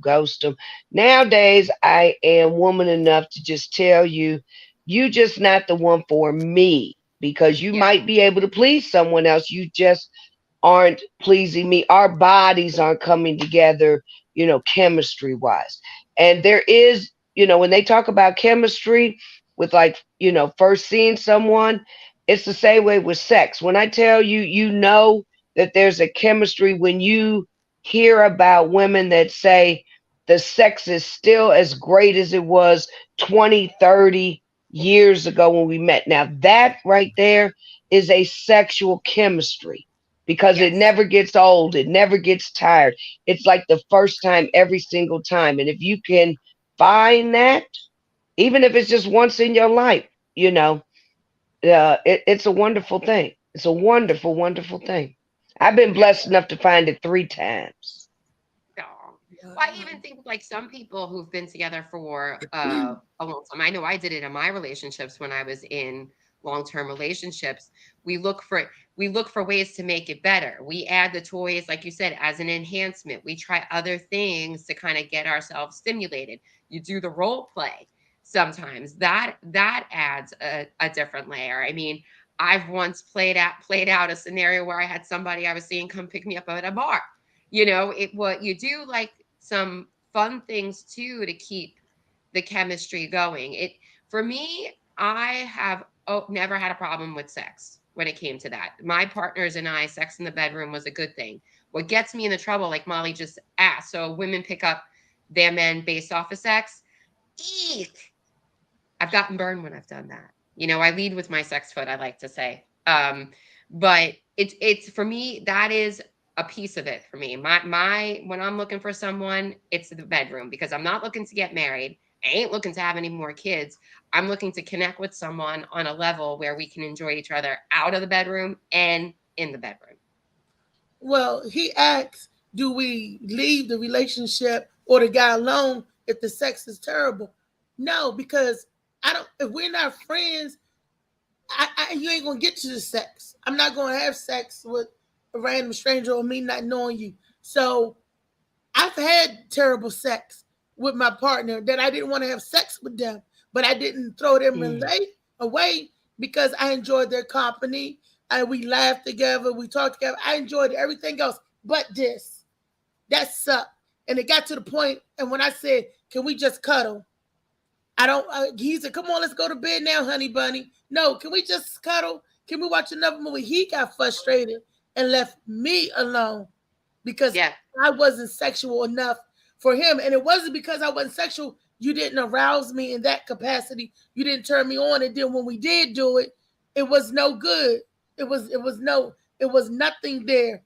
ghost them. Nowadays, I am woman enough to just tell you, you just not the one for me, because you might be able to please someone else. You just aren't pleasing me. Our bodies aren't coming together, chemistry wise. And there is, when they talk about chemistry with like, first seeing someone, it's the same way with sex. When I tell you, that there's a chemistry when you hear about women that say the sex is still as great as it was 20, 30 years ago when we met. Now that right there is a sexual chemistry, because it never gets old. It never gets tired. It's like the first time every single time. And if you can find that, even if it's just once in your life, it's a wonderful thing. It's a wonderful, wonderful thing. I've been blessed enough to find it 3 times. Well, I even think like some people who've been together for a long time. I know I did it in my relationships when I was in long-term relationships. We look for ways to make it better. We add the toys, like you said, as an enhancement. We try other things to kind of get ourselves stimulated. You do the role play. Sometimes that adds a different layer. I mean, I've once played out a scenario where I had somebody I was seeing come pick me up at a bar. What you do, like some fun things too to keep the chemistry going. For me, I have never had a problem with sex when it came to that. My partners and I, sex in the bedroom was a good thing. What gets me into trouble, like Molly just asked, so women pick up their men based off of sex. Eek! I've gotten burned when I've done that. I lead with my sex foot, I like to say. But it's for me, that is a piece of it for me. My when I'm looking for someone, it's the bedroom, because I'm not looking to get married. I ain't looking to have any more kids. I'm looking to connect with someone on a level where we can enjoy each other out of the bedroom and in the bedroom. Well, he asks, do we leave the relationship or the guy alone if the sex is terrible? No, because if we're not friends, you ain't gonna get to the sex. I'm not gonna have sex with a random stranger or me not knowing you. So I've had terrible sex with my partner that I didn't want to have sex with them, but I didn't throw them away because I enjoyed their company. We laughed together, we talked together. I enjoyed everything else but this. That sucked. And it got to the point, and when I said, "Can we just cuddle?" I don't. He said, "Come on, let's go to bed now, honey bunny." No, can we just cuddle? Can we watch another movie? He got frustrated and left me alone because I wasn't sexual enough for him, and it wasn't because I wasn't sexual. You didn't arouse me in that capacity. You didn't turn me on, and then when we did do it, it was no good. It was nothing there.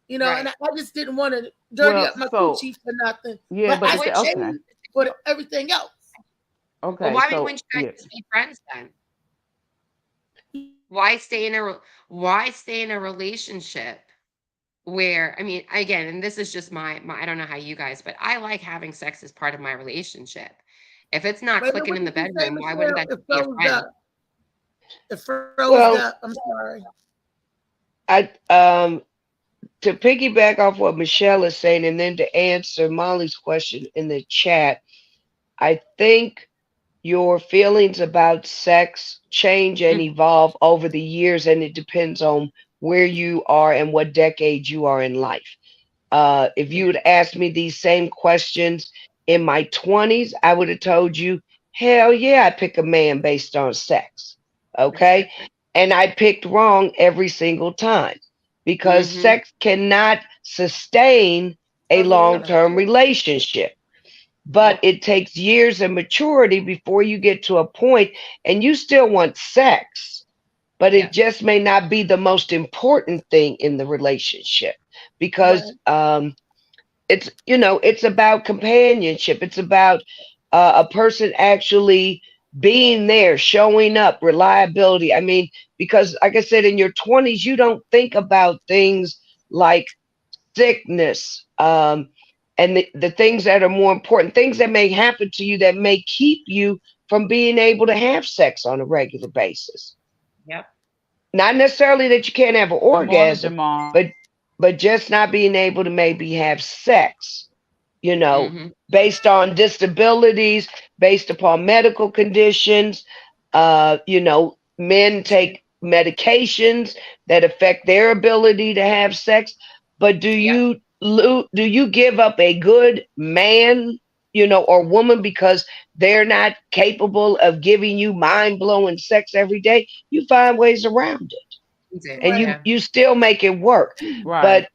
You know, and I just didn't want to dirty up my coochie for nothing. Yeah, but I changed for everything else. Okay. Well, why wouldn't you guys just be friends then? Why stay in a relationship where, I mean, again, and this is just my I don't know how you guys, but I like having sex as part of my relationship. If it's not clicking in the bedroom, why wouldn't that just be a friend? It froze up. I'm sorry. To piggyback off what Michelle is saying, and then to answer Molly's question in the chat, I think your feelings about sex change and evolve over the years, and it depends on where you are and what decade you are in life. If you would ask me these same questions in my 20s, I would have told you, hell yeah, I pick a man based on sex. Okay. And I picked wrong every single time because sex cannot sustain a long-term relationship. But it takes years of maturity before you get to a point, and you still want sex, but it just may not be the most important thing in the relationship because it's about companionship. It's about a person actually being there, showing up, reliability. I mean, because like I said, in your 20s, you don't think about things like sickness, and the things that are more important, things that may happen to you that may keep you from being able to have sex on a regular basis. Yep. Not necessarily that you can't have an orgasm, but just not being able to maybe have sex, based on disabilities, based upon medical conditions. Men take medications that affect their ability to have sex, but do you give up a good man, or woman because they're not capable of giving you mind-blowing sex every day? You find ways around it. And you still make it work. Right.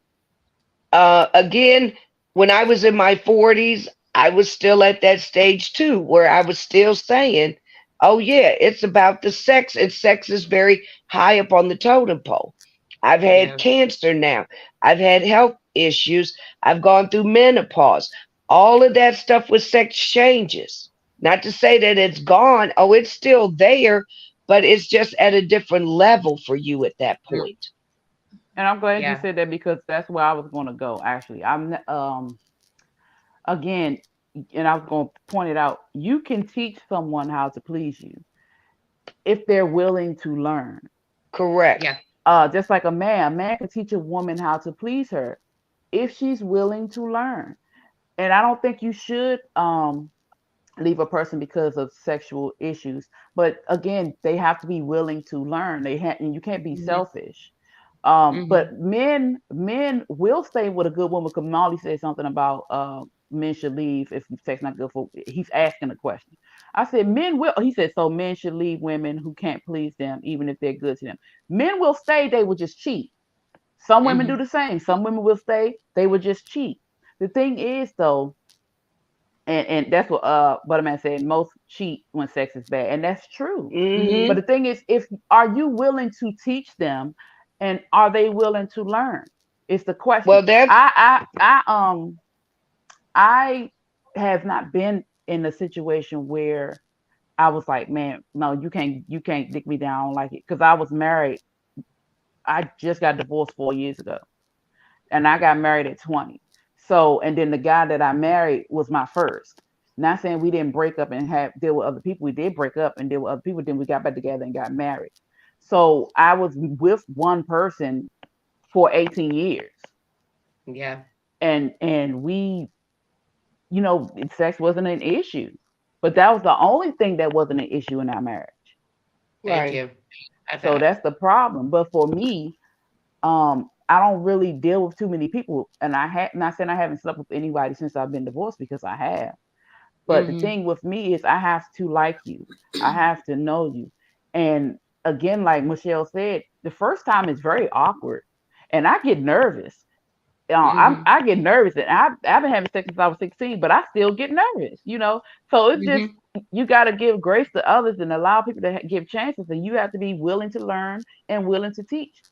But again, when I was in my 40s, I was still at that stage too, where I was still saying, oh yeah, it's about the sex, and sex is very high up on the totem pole. I've had cancer now. I've had health issues. I've gone through menopause. All of that stuff with sex changes. Not to say that it's gone. Oh, it's still there, but it's just at a different level for you at that point. And I'm glad you said that because that's where I was going to go. Actually, I'm again, and I was going to point it out. You can teach someone how to please you if they're willing to learn. Correct. Yeah. Just like a man can teach a woman how to please her if she's willing to learn. And I don't think you should leave a person because of sexual issues. But again, they have to be willing to learn. And you can't be selfish. But men will stay with a good woman. Because Molly said something about men should leave if sex not good for. He's asking a question. I said men will. He said so. Men should leave women who can't please them, even if they're good to them. Men will stay. They will just cheat. Some women do the same. Some women will stay. They will just cheat. The thing is, though, and that's what Butterman said. Most cheat when sex is bad, and that's true. But the thing is, are you willing to teach them, and are they willing to learn? It's the question. Well, I have not been in a situation where I was like, man, no, you can't dick me down like it, because I was married. I just got divorced 4 years ago, and I got married at 20. So, and then the guy that I married was my first. Not saying we didn't break up and deal with other people. We did break up and deal with other people. Then we got back together and got married. So I was with one person for 18 years. Yeah. And we, sex wasn't an issue, but that was the only thing that wasn't an issue in our marriage. Thank you. So that's the problem. But for me, I don't really deal with too many people, and not saying I haven't slept with anybody since I've been divorced, because I have. But the Mhm. thing with me is I have to like you. I have to know you. And again, like Michelle said, the first time is very awkward. And I get nervous. Mhm. I get nervous, and I've been having sex since I was 16, but I still get nervous, you know. So it's just, Mhm. you got to give grace to others and allow people to give chances, and you have to be willing to learn and willing to teach.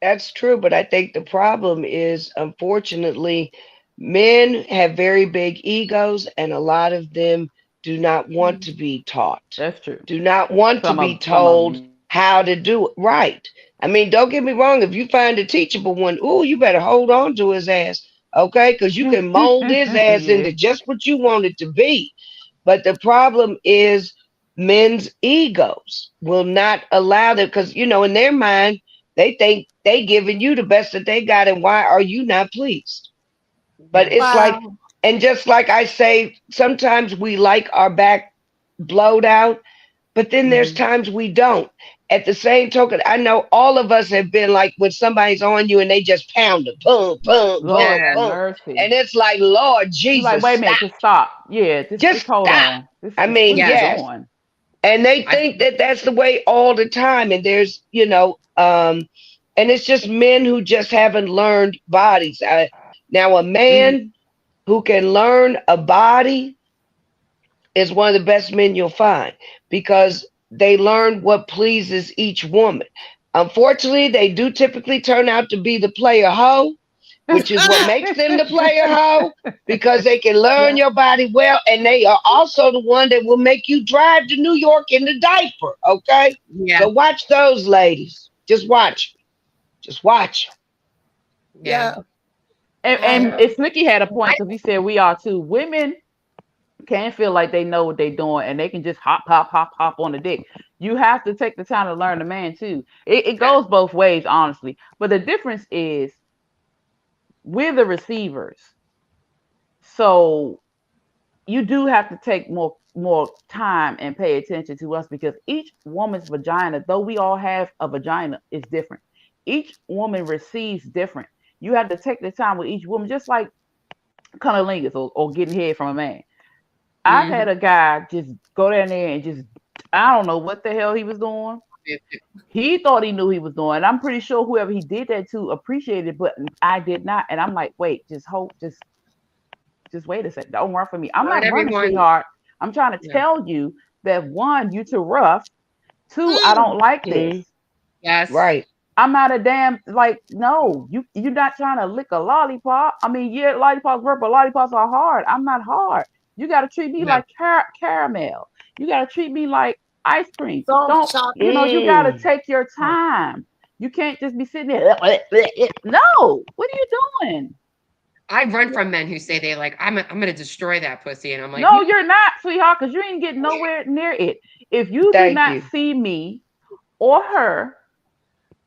That's true, but I think the problem is, unfortunately, men have very big egos, and a lot of them do not want to be taught, That's true. do not want to be Some of told them, how to do it right. I mean, don't get me wrong, if you find a teachable one, ooh, you better hold on to his ass, okay? Because you can mold his ass yeah, into just what you want it to be. But the problem is men's egos will not allow them, because in their mind they think they giving you the best that they got, and why are you not pleased? But Yeah. it's like, Wow. and just like I say, sometimes we like our back blowed out, but then there's Mhm. times we don't. At the same token, I know all of us have been like when somebody's on you and they just pound it, boom, boom, boom, Lord have Yeah. boom. mercy. And it's like, Lord You like, Jesus, wait a stop. minute, just stop. Yeah, just Just hold stop. on. I What mean, are you Yes. yes. doing? And they I think that that's the way all the time. And there's, and it's just men who just haven't learned bodies. Now, a man Mhm. who can learn a body is one of the best men you'll find, because they learn what pleases each woman. Unfortunately, they do typically turn out to be the player hoe, which is what makes them the player hoe, because they can learn Yeah. your body well, and they are also the one that will make you drive to New York in the diaper. Okay, Yeah. so watch those ladies. Just watch. Just watch. Yeah. Yeah. And Yeah. Slicky had a I point, because he said we are too. Women can feel like they know what they're doing, and they can just hop, hop, hop, hop on the dick. You have to take the time to learn the man too. It goes both ways, honestly. But the difference is we're the receivers. So you do have to take more time and pay attention to us, because each woman's vagina, though we all have a vagina, is different. Each woman receives different. You have to take the time with each woman, just like cunnilingus, or getting head from a man. I've had Mhm. a guy just go down there and just, I don't know what the hell he was doing. He thought he knew he was doing. I'm pretty sure whoever he did that to appreciated it, but I did not. And I'm like, wait, just hold, just wait a second. Don't run for me. I'm Not not running, everyone. sweetheart. I'm trying to Yeah. tell you that, one, you too rough. Two, I Mm. don't like this. Mm, Yes. right. I'm not a damn, like, no, you're not trying to lick a lollipop. I mean, yeah, lollipops work, but lollipops are hard. I'm not hard. You got to treat me No. like caramel. You got to treat me like ice cream. Soft Don't, chocolate. you got to Mm. take your Oh. time. You can't just be sitting there. No, what are you doing? I run from men who say they like, I'm gonna destroy that pussy, and I'm like, No, you're not, sweetheart, because you ain't getting nowhere near it. If you do Thank not you. see me or her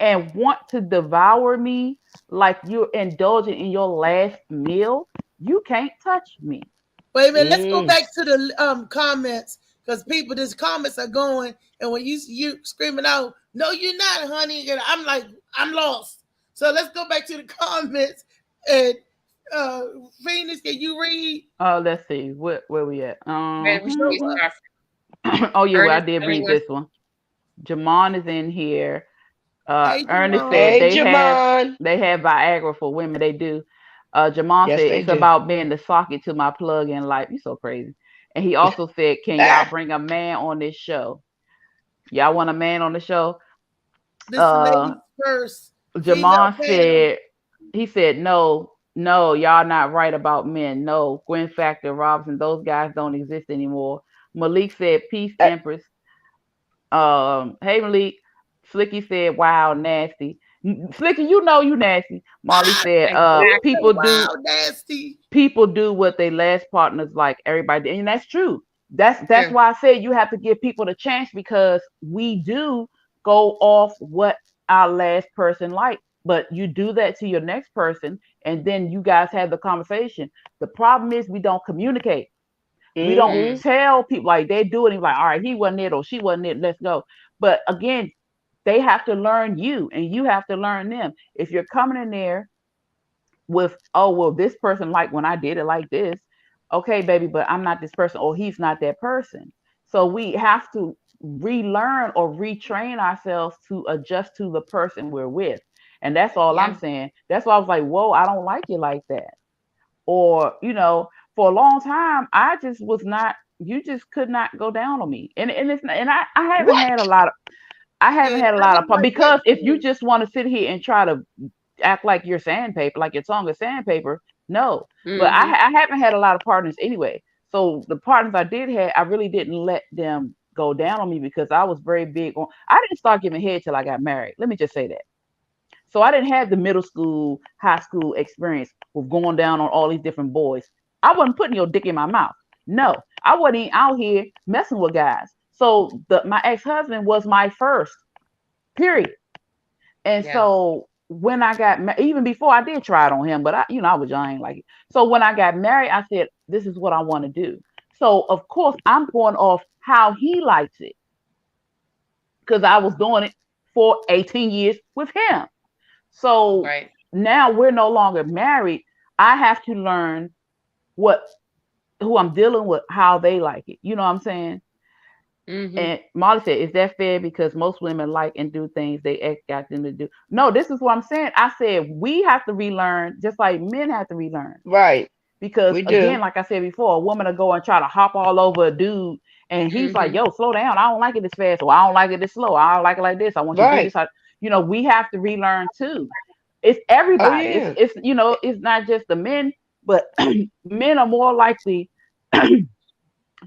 and want to devour me like you're indulging in your last meal, you can't touch me. Wait a minute. Let's go Mm. back to the comments, because people, these comments are going, and when you screaming out, "No, you're not, honey," and I'm like, I'm lost. So let's go back to the comments. And uh Phoenix, can you read? Let's see, where we at? man, we should Show be us. stuff. Oh yeah, well, I Ernest did sending read us. this one. Jamon is in here. Hey, Ernest said Jamal. Hey, Jamon. they have Viagra for women. They do. Jamon Yes, said they it's do. about being the socket to my plug in life. You so crazy. And he also said, can y'all bring a man on this show? Y'all want a man on the show? This Uh lady first. Female Jamon panel. said, he said, no, no, y'all not right about men. No, Gwen Factor, Robinson, those guys don't exist anymore. Malik said, peace, Uh, Empress. Hey Malik. Slicky said, wow, nasty. Slicky, you know you nasty. Molly said, Exactly. Wow, nasty. people do what they last partners like, everybody, and that's true. That's True. why I said you have to give people the chance, because we do go off what our last person liked. But you do that to your next person, and then you guys have the conversation. The problem is we don't communicate. We don't mm-hmm. Mm. tell people, like they do it. And like, all right, he wasn't it or she wasn't it. Let's go. But again, they have to learn you, and you have to learn them. If you're coming in there with, oh well, this person like when I did it like this, okay, baby, but I'm not this person, or he's not that person. So we have to relearn or retrain ourselves to adjust to the person we're with. And that's all I'm Yeah. saying. That's why I was like, whoa, I don't like you like that. Or, for a long time, I just was not, you just could not go down on me. And it's not, and I haven't had a What? lot of, I haven't Yeah, had a I lot didn't of, like because that if you too. just want to sit here and try to act like you're sandpaper, like your tongue is sandpaper, no. But Hmm. I haven't had a lot of partners anyway. So the partners I did have, I really didn't let them go down on me, because I was very big on, I didn't start giving head till I got married. Let me just say that. So I didn't have the middle school, high school experience with going down on all these different boys. I wasn't putting your dick in my mouth. No, I wasn't even out here messing with guys. So my ex-husband was my first, period. And Yeah. so when I got even before, I did try it on him, but I was young, like it. So when I got married, I said, this is what I want to do. So of course I'm going off how he likes it, because I was doing it for 18 years with him. So Right. now we're no longer married. I have to learn what who I'm dealing with, how they like it. You know what I'm saying? Hmm. And Molly said, "Is that fair? Because most women like and do things they got them to do." No, this is what I'm saying. I said we have to relearn, just like men have to relearn. Right. Because We again, do. like I said before, a woman will go and try to hop all over a dude, and he's like, Hmm. "Yo, slow down. I don't like it this fast, or I don't like it this slow. I don't like it like this. I want you to do Right. this." We have to relearn too. It's Oh everybody. It's yeah. it's it's not just the men, but men are more likely.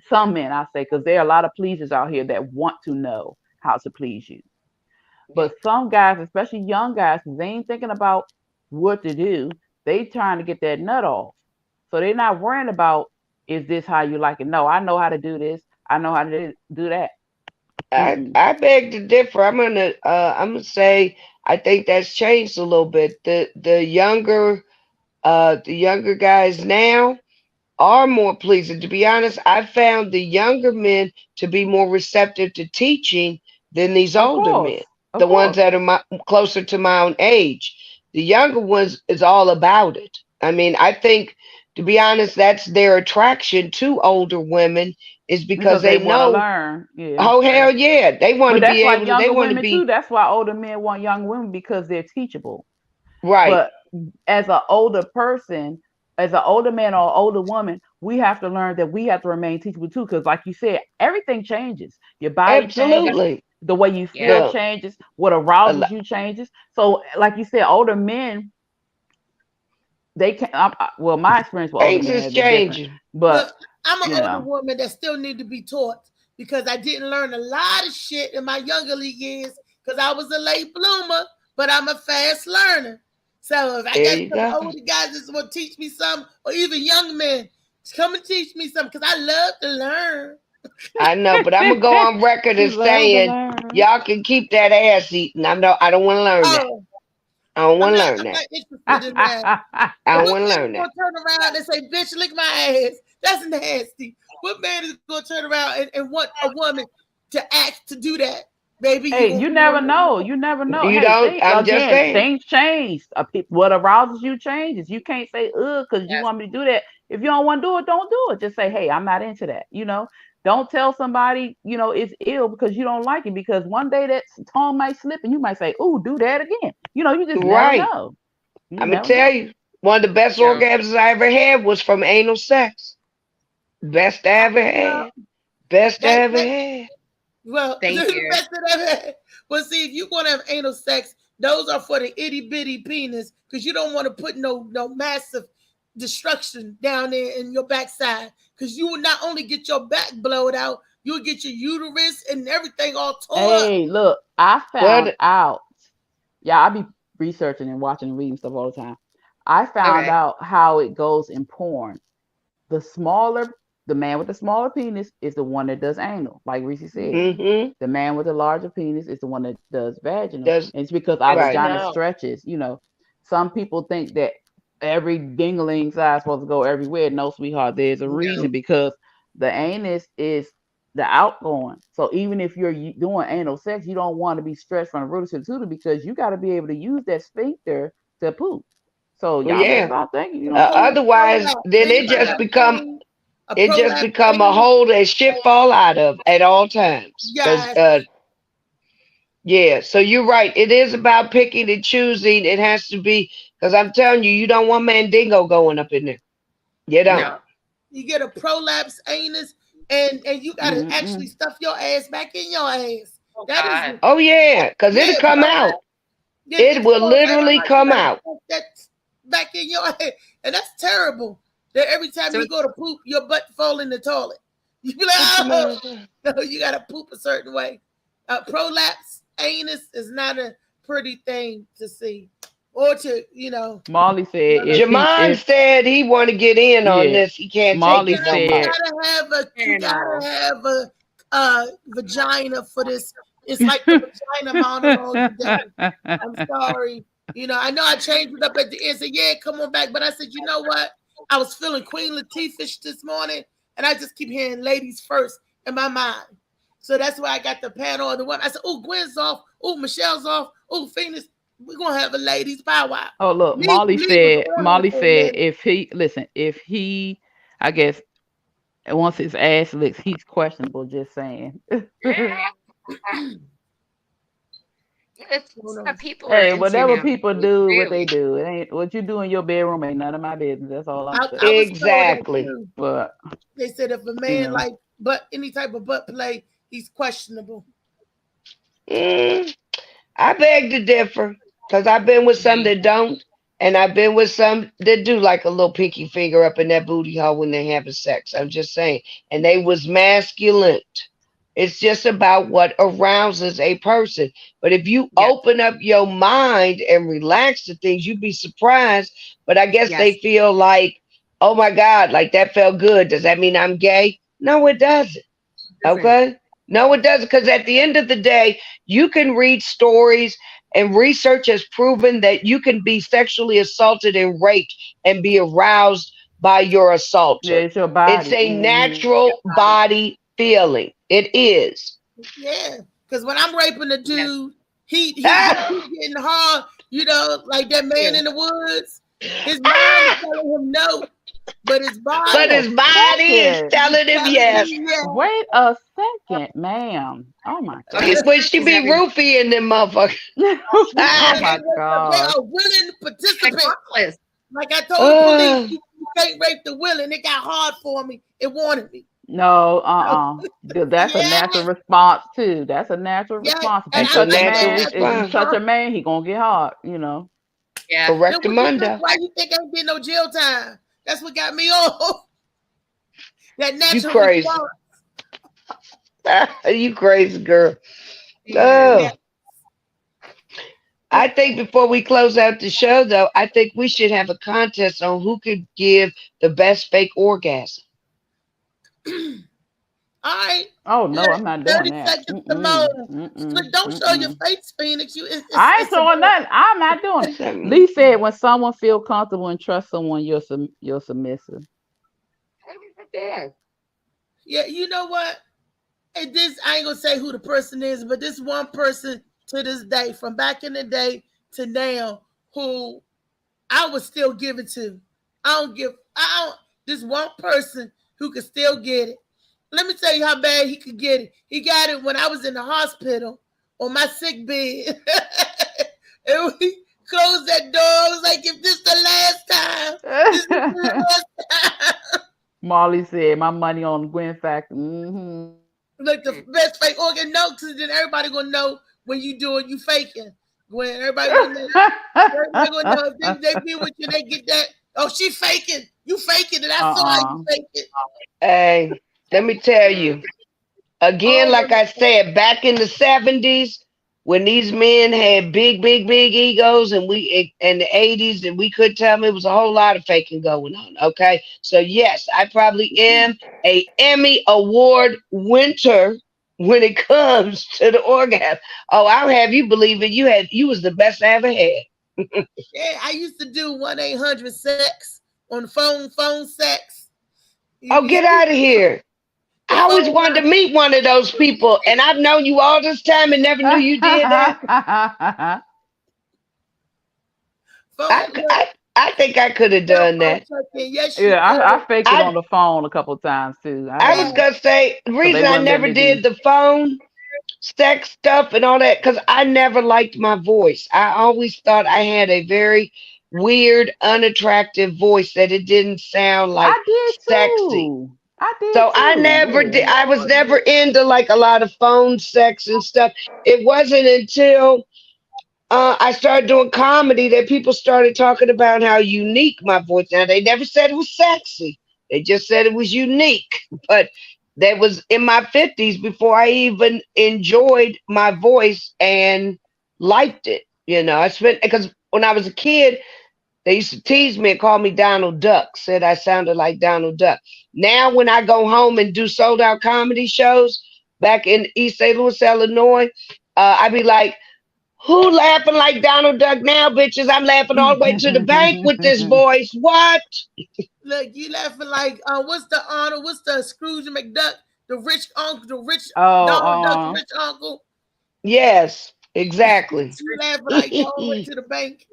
Some men, I say, because there are a lot of pleasers out here that want to know how to please you. Yeah. But some guys, especially young guys, they ain't thinking about what to do. They trying to get that nut off. So they're not worrying about, is this how you like it? No, I know how to do this. I know how to do that. I Mm-mm. I beg to differ. I'm gonna say I think that's changed a little bit. The younger guys now are more pleasing. To be honest, I found the younger men to be more receptive to teaching than these Of older men, course. Of the ones course. that are closer to my own age. The younger ones is all about it. I mean, I think, to be honest, that's their attraction to older women, is because Because they they want to know, learn. Yeah. oh hell Right. yeah, they want But to be that's able like to, they younger want to women too. be That's why older men want young women, because they're teachable. right. But as an older person, as an older man or older woman, we have to learn that we have to remain teachable too. Because, like you said, everything changes. Your body Yeah. changes, Absolutely. the way you feel Yeah. Look, changes, what a arouses lo- you changes. So, like you said, older men, they can. Well, my experience with older things men is has been different, changing. but Look, I'm an you older know, woman that still need to be taught because I didn't learn a lot of shit in my younger years because I was a late bloomer, but I'm a fast learner. So if I There got you some go. older guys that want to teach me something, or even young men, come and teach me something because I love to learn. I know, but I'm gonna go on record she as loves to saying learn. y'all can keep that ass eating. I don't want to learn that. Oh, I don't want to learn I'm that. not interested in that. I don't What want to man learn is that. gonna turn around and say, "Bitch, lick my ass"? That's nasty. What man is gonna turn around and want a woman to act to do that? Baby, you Hey, won't. you You never won't. You know. won't. You never know. You Hey, don't. I'm just saying. things change. What arouses you changes. You can't say because you Yes. want me to do that. If you don't want to do it, don't do it. Just say, hey, I'm not into that. Don't tell somebody it's ill because you don't like it, because one day that tongue might slip and you might say, "Ooh, do that again." You just never Right. know. You I'm gonna never tell know. you, one of the best No. orgasms I ever had was from anal sex. Best I ever Well, had. Best I that ever that had. well, Thank the you. best of that. But see, if you want to have anal sex, those are for the itty bitty penis because you don't want to put no massive destruction down there in your backside because you will not only get your back blowed out, you'll get your uterus and everything all tore up. Hey, look, I Well, found out. Yeah, I be researching and watching and reading stuff all the time. I found Okay. out how it goes in porn. The smaller, the man with the smaller penis is the one that does anal, like Reese said. mm-hmm. The man with the larger penis is the one that does vaginal. Does And it's because our Good to right. vagina know. stretches. Some people think that every dingling size supposed to go everywhere. No, sweetheart, there's a No. reason, because the anus is the outgoing. So even if you're doing anal sex, you don't want to be stretched from the rooter to the tutor because you got to be able to use that sphincter to poop. So Well, y'all better yeah. start thinking, you A know. Otherwise, prolapse. then it Anybody just ever become seen a prolapse a anus? hole that shit fall out of at all times. Because Yes. yeah, so you're right. It is about picking and choosing. It has to be because I'm telling you, you don't want Mandingo going up in there. You don't. No. You get a prolapse anus, and you gotta actually stuff your ass back in your ass. Oh, That is God. Oh yeah, because it'll come out. Yeah, It will so literally everybody come gotta out. stuff that back in your head, and that's terrible. That every time So you go to poop, your butt fall in the toilet. You be like, What you oh, mean? no, you gotta poop a certain way. Prolapse anus is not a pretty thing to see, or to Molly said Jamon said he want to get in on this. He can't take Molly it no You more. said gotta have a vagina for this. It's like the vagina monologue today. I'm sorry. I know I changed it up at the end. Said, yeah, come on back. But I said, you know what? I was feeling Queen Latifah this morning, and I just keep hearing ladies first in my mind. So that's why I got the panel of the women. I said, oh, Gwen's off. Oh, Michelle's off. Oh, Phoenix. We're gonna have a ladies powwow. Oh look, Molly said if he I guess once his ass licks, he's questionable, just saying. People hey, are whatever into now. people do, Really? what they do. It ain't what you do in your bedroom ain't none of my business. That's all I'm saying. I was Exactly. told that too. But they said if a man like any type of butt play, he's questionable. I beg to differ because I've been with some that don't, and I've been with some that do like a little pinky finger up in that booty hole when they're having sex. I'm just saying, and they was masculine. It's just about what arouses a person. But if you open up your mind and relax to things, you'd be surprised. But I guess they feel like, oh my God, like that felt good. Does that mean I'm gay? No, it doesn't. Okay? No, it doesn't. Because at the end of the day, you can read stories and research has proven that you can be sexually assaulted and raped and be aroused by your assaulter. Yeah, it's your body. It's a natural body feeling. It is. Yeah, because when I'm raping a dude, he's getting hard, like that man in the woods. His mind is telling him no, but his body is telling him yes. Wait a second, ma'am. Oh my God. It's when she be roofing them motherfuckers. Oh my God. They are willing participants. Like I told the police, you can't rape the willing. It got hard for me. It wanted me. No, that's a natural response too. That's a natural response. If you touch a man, he gonna get hard, Yeah. Correctamundo. Why you think I ain't getting no jail time? That's what got me off. That natural You crazy. You crazy girl. Oh. I think before we close out the show, though, I think we should have a contest on who could give the best fake orgasm. All right. Oh no, I'm not doing 30 that. seconds to load. Don't show your face, Phoenix. I ain't showing nothing. I'm not doing it. Lee said, "When someone feel comfortable and trust someone, you're submissive." Yeah, you know what? And this, I ain't gonna say who the person is, but this one person to this day, from back in the day to now, who I would still give it to. This one person who could still get it. Let me tell you how bad he could get it. He got it when I was in the hospital on my sick bed. And we closed that door. I was like, if this the last time, this is the last time. Molly said, my money on Gwen Factor. Mm-hmm. Like the best fake organ, no, because then everybody gonna know when you do it, you faking. Gwen, everybody gonna know if they be with you, they get that. Oh, she faking. You faking it. I saw you fake it. Hey, let me tell you. Again, like I said, back in the 70s, when these men had big egos, and the 80s, and we could tell them, it was a whole lot of faking going on. Okay, so yes, I probably am a Emmy Award winner when it comes to the orgasm. Oh, I'll have you believing you was the best I ever had. Yeah, I used to do 1-800-SEX on the phone sex. Oh, get out of here. The I always phone wanted to line. meet one of those people, and I've known you all this time and never knew you did that. Phone. Look, I think I could have cell done phone that. check-in. Yes, you Yeah, could. I faked it I on the phone a couple times too. I Yeah. was gonna say the Because they reason I wouldn't let never me did do. the phone sex stuff and all that because I never liked my voice. I always thought I had a very weird, unattractive voice that it didn't sound like I did sexy. too. I did So I too. never did. Yeah. I was never into like a lot of phone sex and stuff. It wasn't until I started doing comedy that people started talking about how unique my voice. Now they never said it was sexy. They just said it was unique. But that was in my 50s before I even enjoyed my voice and liked it. You know, I spent because when I was a kid, they used to tease me and call me Donald Duck, said I sounded like Donald Duck. Now, when I go home and do sold out comedy shows back in East St. Louis, Illinois, I be like, who laughing like Donald Duck now, bitches? I'm laughing all the way to the bank with this voice. What? Look, you laughing like what's the Arnold? What's the Scrooge McDuck? The rich uncle, the rich Donald Duck's rich uncle. Yes, exactly. You laughing like all the way to the bank.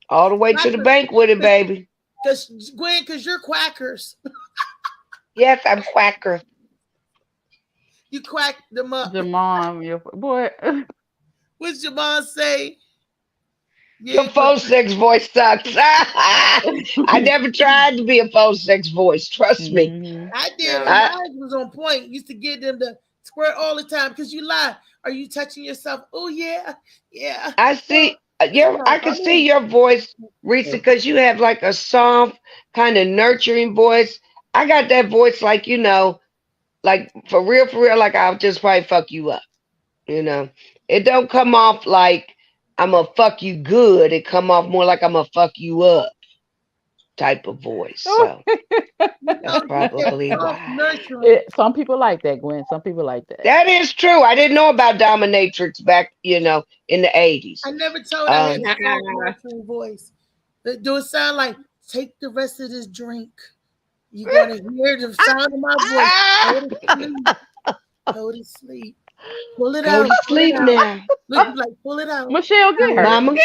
All the way to the bank with it, baby. Cause Gwen, cause you're quackers. Yes, I'm quacker. You quack them up. Jamon, your boy. What's your mom say? Your phone sex voice sucks. I never tried to be a phone sex voice. Trust me. I did. No. Mine was on point. Used to get them to squirt all the time because you lie. Are you touching yourself? Oh yeah, yeah. I see. I can see your voice, Reese, because you have like a soft, kind of nurturing voice. I got that voice, like like for real, like I'll just probably fuck you up. You know, it don't come off like I'm gonna fuck you good. It come off more like I'm gonna fuck you up type of voice. So that's probably why. Some people like that, Gwen. Some people like that. That is true. I didn't know about dominatrix back, in the 80s. I never told I had a soft nurturing voice. Do it sound like take the rest of this drink? You gotta hear the sound of my voice. Go to sleep. Go to sleep. Pull it out. Go to sleep now. Look like pull it out. Michelle, get her. Mama,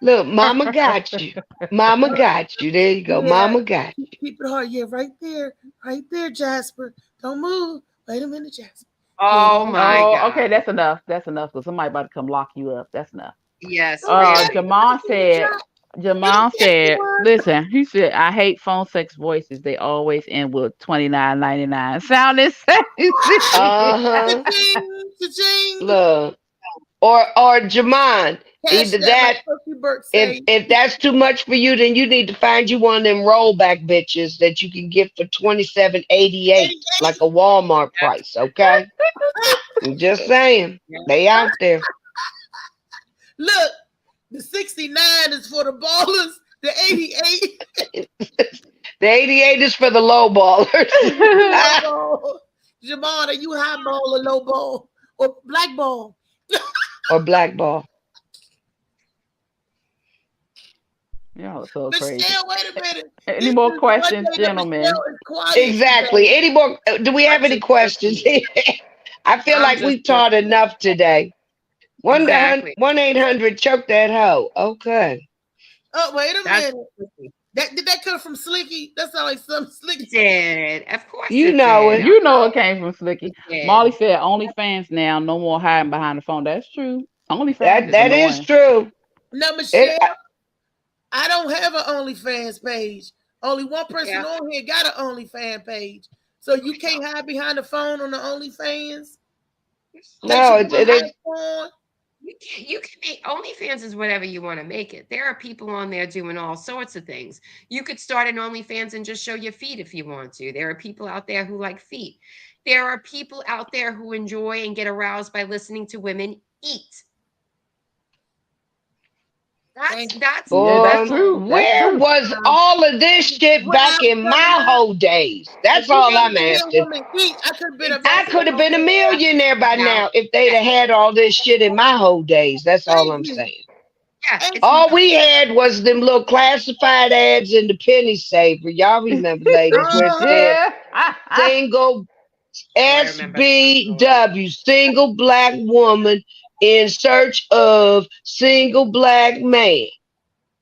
look, Mama got you. Mama got you. There you go. Yeah. Mama got you. Keep it hard. Yeah, right there, Jasper. Don't move. Wait a minute, Jasper. Oh my God. Okay, that's enough. That's enough. Because somebody about to come lock you up. That's enough. Yes. Jamon said, listen, he said, I hate phone sex voices. They always end with $29.99. Sounding sexy. Uh-huh. Cha-ching. Look. Or Jamon, either that, if that's too much for you, then you need to find you one of them rollback bitches that you can get for $27.88, like a Walmart price, okay? I'm just saying. They out there. Look, the 69 is for the ballers. The 88. The 88 is for the low ballers. Jamon, are you high ball or low ball? Or black ball? Or black ball. Y'all are so Michelle, crazy. wait a minute. Any more questions, gentlemen? Exactly. Any more? Do we have any questions? I feel like we've taught enough today. 1-800 choke that hoe. Okay. Oh, wait a minute. Did that come from Slicky? That sounds like some Slicky. Did. Of course. You know it. You know it came from Slicky. Molly said OnlyFans now, no more hiding behind the phone. That's true. OnlyFans. That is true. No, Michelle, I don't have an OnlyFans page. Only one person on here got an OnlyFans page. So you can't hide behind the phone on the OnlyFans? No, you can make OnlyFans is whatever you want to make it. There are people on there doing all sorts of things. You could start an OnlyFans and just show your feet if you want to. There are people out there who like feet. There are people out there who enjoy and get aroused by listening to women eat. That's true. Where was all of this shit back in my whole days? That's all I'm asking. I could have been a millionaire by now if they'd have had all this shit in my whole days. That's all I'm saying. All we had was them little classified ads in the penny saver. Y'all remember, ladies, where it said single I remember. SBW, single black woman in search of single black man.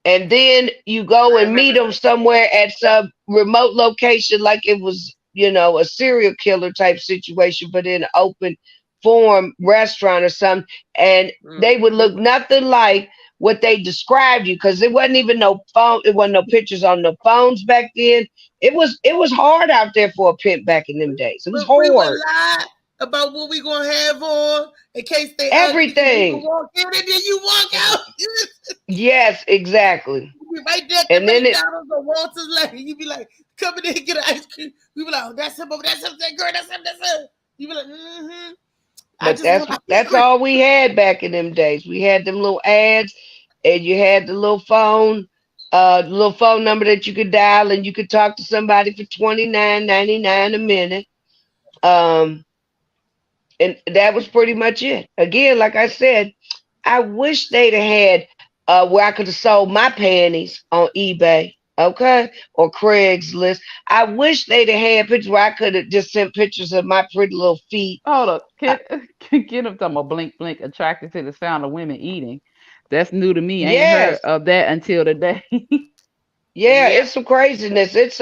And then you go I and meet remember. them somewhere at some remote location, like it was, a serial killer type situation, but in an open form restaurant or something. And they would look nothing like what they described you, because there wasn't even no phone, it wasn't no pictures on the phones back then. It was hard out there for a pimp back in them days. It was But we would hard. lie about what we gonna have on in case they Everything. you walk in and then you walk out. Yes, exactly. You be right there at And the then McDonald's or Walter's Lane. You be like, come in and get an ice cream. We be like, oh, that's him, that's him, that girl, that's him, that's him. You be like, mm-hmm. But that's all we had back in them days. We had them little ads, and you had the little phone number that you could dial, and you could talk to somebody for $29.99 a minute. And that was pretty much it. Again, like I said, I wish they'd have had where I could have sold my panties on eBay, okay, or Craigslist. I wish they'd have had pictures where I could have just sent pictures of my pretty little feet. Hold up. Get them talking about blink, blink, attracted to the sound of women eating. That's new to me. I ain't heard of that until today. Yeah, it's some craziness. It's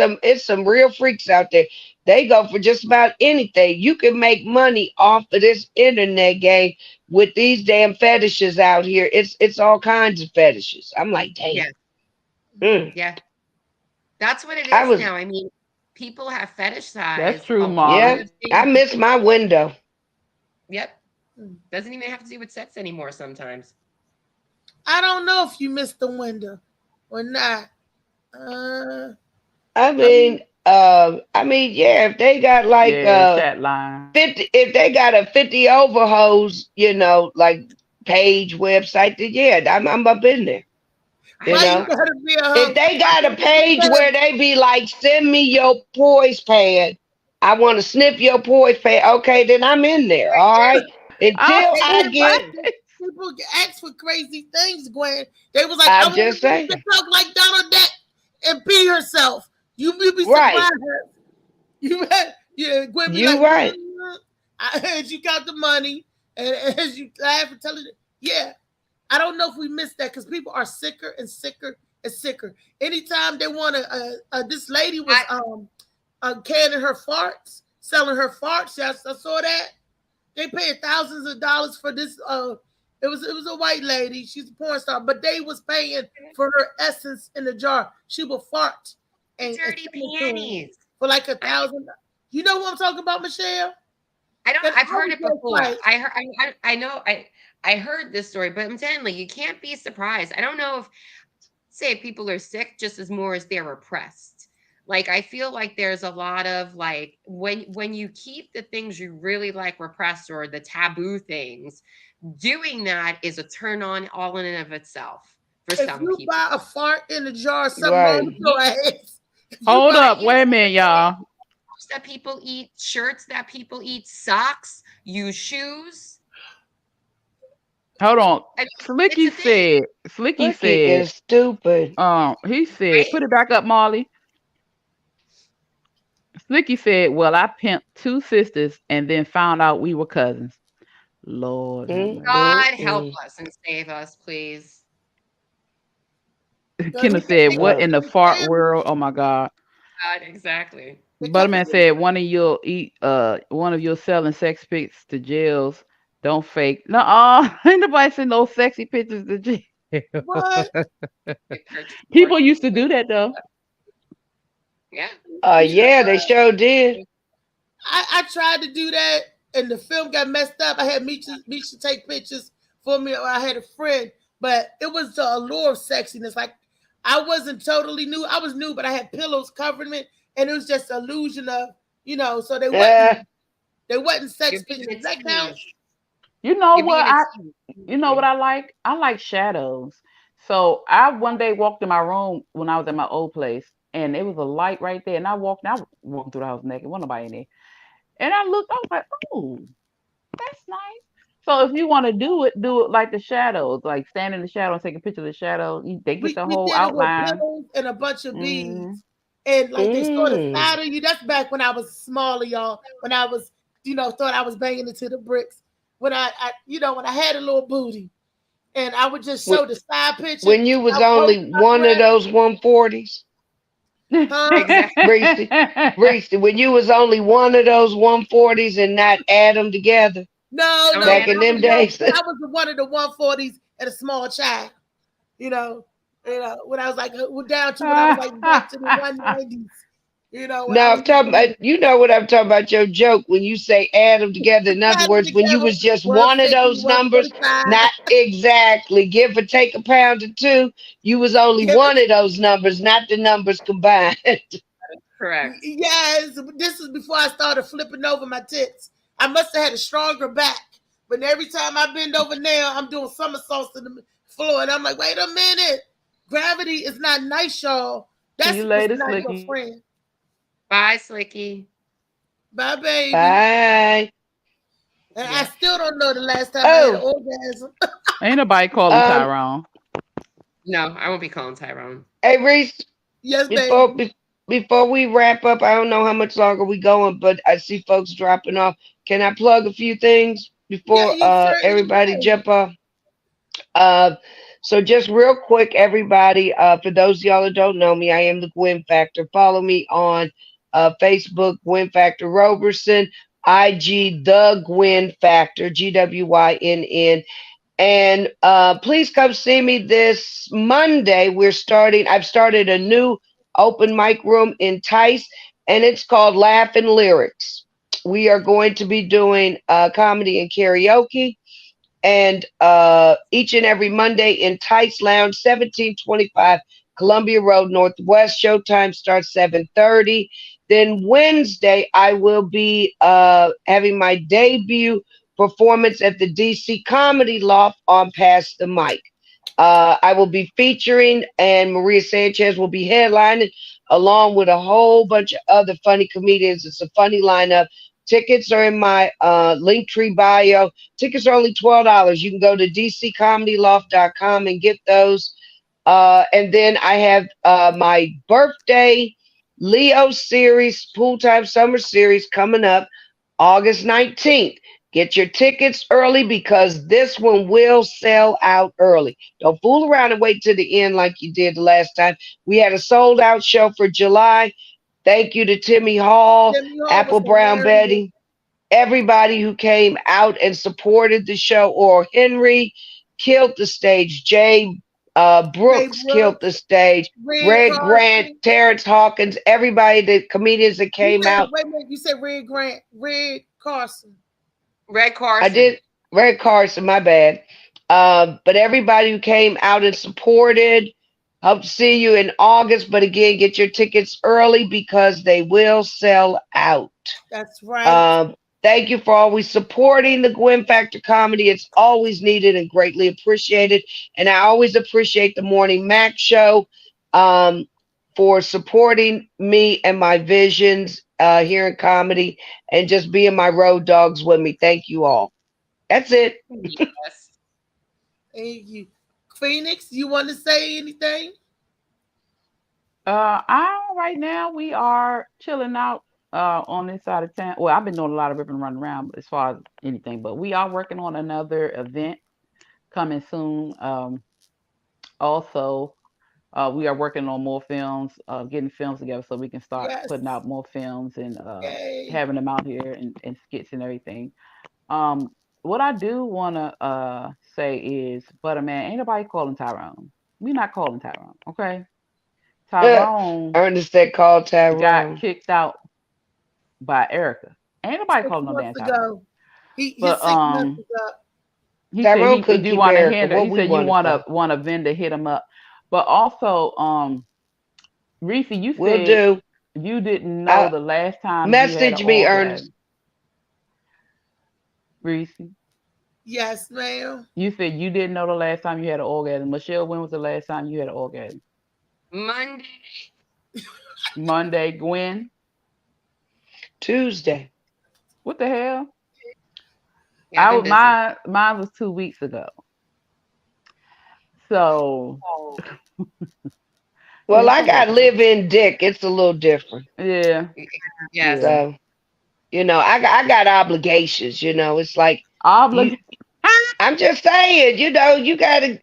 some real freaks out there. They go for just about anything. You can make money off of this internet game with these damn fetishes out here. It's all kinds of fetishes. I'm like, damn. Yeah. Yeah. That's what it is now. I mean, people have fetish size. That's true, Mom. Yeah, I miss my window. Yep. Doesn't even have to do with sex anymore sometimes. I don't know if you missed the window or not. I mean, yeah, if they got like chat line 50, if they got a 50 over hose, like page website, then yeah, I'm up in there. If they got a page where they be like, send me your poise pad, I want to sniff your poise pad. Okay, then I'm in there. All right. Until I get. People ask for crazy things, Gwen. They was like, I'm just saying. To talk like Donald Duck and be herself. You be surprised. Right. Gwen be you like, right. As you got the money and as you laugh and tell it, yeah. I don't know if we missed that because people are sicker and sicker and sicker. Anytime they want this lady was canning her farts, selling her farts. Yes, I saw that. They paid thousands of dollars for this. It was a white lady. She's a porn star, but they was paying for her essence in a jar. She would fart and dirty panties for like $1,000. You know what I'm talking about, Michelle? I've heard it before. I heard this story, but I'm telling you, you can't be surprised. I don't know if people are sick just as more as they're repressed. Like, I feel like there's a lot of like when you keep the things you really like repressed or the taboo things, doing that is a turn on all in and of itself for some people. If you buy a fart in a jar, something Hold up, wait a minute, y'all. That people eat, shirts that people eat, socks, use shoes. Hold on. Slicky said is stupid. He said, put it back up, Marley. Slicky said, well, I pimped 2 sisters and then found out we were cousins. Lord. God help us and save us, please. Kenneth said, what in the fart world? Oh my God. God, exactly. Butterman said, one of you selling sex pics to jails. Don't fake. No, ain't nobody send no sexy pictures to jail. What? People used to do that though. Yeah. Yeah, they sure did. I tried to do that, and the film got messed up. I had Misha take pictures for me. I had a friend, but it was the allure of sexiness. Like, I wasn't totally new. I was new, but I had pillows covering me, and it was just an illusion of, so they wasn't sex pictures. That counts. You know what I like? I like shadows. So I one day walked in my room when I was at my old place, and it was a light right there. And I walked through the house naked. Wasn't nobody in there. And I looked, I was like, oh, that's nice. So if you want to do it like the shadows, like stand in the shadow and take a picture of the shadow. They get the whole outline. And a bunch of beads. And like they sort of flatter you. That's back when I was smaller, y'all. When I was thought I was banging into the bricks when I when I had a little booty, and I would just show the side picture. When you was I would only open my one of breast. those 140s, Exactly. Reese, when you was only one of those 140s and not add them together No, Don't back add in them them together. days. I was one of the 140s and a small child. When I was like down to when I was like back to the 190s. When I Now was I'm talking about, you know what I'm talking about, your joke when you say add them together. In other got them words, when you together, was just one of 150, those numbers, 145. not exactly give or take a pound or two, you was only Yeah, one of those numbers, not the numbers combined. Correct. yes, this is before I started flipping over my tits. I must have had a stronger back. But every time I bend over now, I'm doing somersaults to the floor. And I'm like, wait a minute. Gravity is not nice, y'all. See That's you what's later, not your Slicky. friend. Bye, Slicky. Bye, baby. Bye. And I Yeah. still don't know the last time I had an Oh, orgasm. Ain't nobody calling um, Tyrone. No, I won't be calling Tyrone. hey Reese, Yes, before baby. before we wrap up, I don't know how much longer we going, but I see folks dropping off. Can I plug a few things Yeah, before you certainly everybody may. jump off? Uh, so just real quick, everybody, for those of y'all that don't know me, I am the Gwen Factor. Follow me on Facebook, Gwen Factor Roberson, IG The Gwen Factor, GWYNN. And please come see me this Monday. I've started a new open mic room in Tice, and it's called Laugh and Lyrics. We are going to be doing comedy and karaoke. And each and every Monday in Tice Lounge, 1725 Columbia Road Northwest. Showtime starts 7:30. Then Wednesday, I will be having my debut performance at the DC Comedy Loft on Pass the Mic. I will be featuring, and Maria Sanchez will be headlining, along with a whole bunch of other funny comedians. It's a funny lineup. Tickets are in my Linktree bio. Tickets are only $12. You can go to dccomedyloft.com and get those. And then I have my birthday Leo series, Pool Time Summer Series coming up August 19th. Get your tickets early because this one will sell out early. Don't fool around and wait to the end like you did the last time. We had a sold out show for July. Thank you to Timmy Hall, Jimmy Hall was Apple Brown hilarious. Betty, everybody who came out and supported the show. Or Henry killed the stage. Jay Ray Brooks killed the Brooks, stage. Red Red Grant, Carson. Terrence Hawkins, everybody, the comedians that You came said, out. wait a minute, you said Red Carson. Red I Carson. did Red Carson, my bad. But everybody who came out and supported, hope to see you in August. But again, get your tickets early because they will sell out. That's right. Thank you for always supporting the Gwen Factor comedy. It's always needed and greatly appreciated. And I always appreciate the Morning Mac show for supporting me and my visions here in comedy and just being my road dogs with me. Thank you all. That's it. Yes. Thank you. Phoenix, you want to say anything? Right now we are chilling out on this side of town. Well, I've been doing a lot of ripping and running around as far as anything, but we are working on another event coming soon. Also, we are working on more films, getting films together so we can start Yes. putting out more films and Yay. having them out here and skits and everything. What I do want to say is, but man, ain't nobody calling Tyrone. We not calling Tyrone, okay? Tyrone Ernest that called got Tyrone. kicked out by Erica. Ain't nobody 6 calling no damn months Tyrone. ago. His But 6 months is up. he Tyrone said couldn't you keep want to Erica. hinder. What He we said you want to say. want a vendor hit him up. But also, Reese, you Will said do. you didn't know the last time you had an Message me, Ernest. orgasm. Reese, Yes, ma'am. you said you didn't know the last time you had an orgasm. Michelle, when was the last time you had an orgasm? Monday. Monday, Gwen. Tuesday. What the hell? Yeah, I've been busy. Mine was 2 weeks ago. So Well, I got live-in dick. It's a little different. yeah, Yes. So You know, I got obligations. You know, it's like you, I'm just saying. You know, you gotta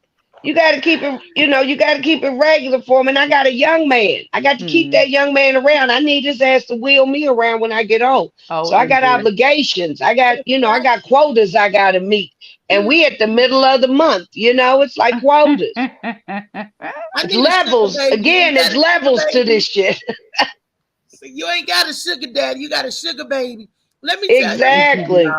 keep it. You know, you gotta keep it regular for me. And I got a young man. I got to keep that young man around. I need his ass to wheel me around when I get old. So I got obligations. I got, you know, I got quotas I got to meet. And we at the middle of the month. You know, it's like quotas. It's levels. Again, it's levels to this shit. So you ain't got a sugar daddy, you got a sugar baby. Let me tell you,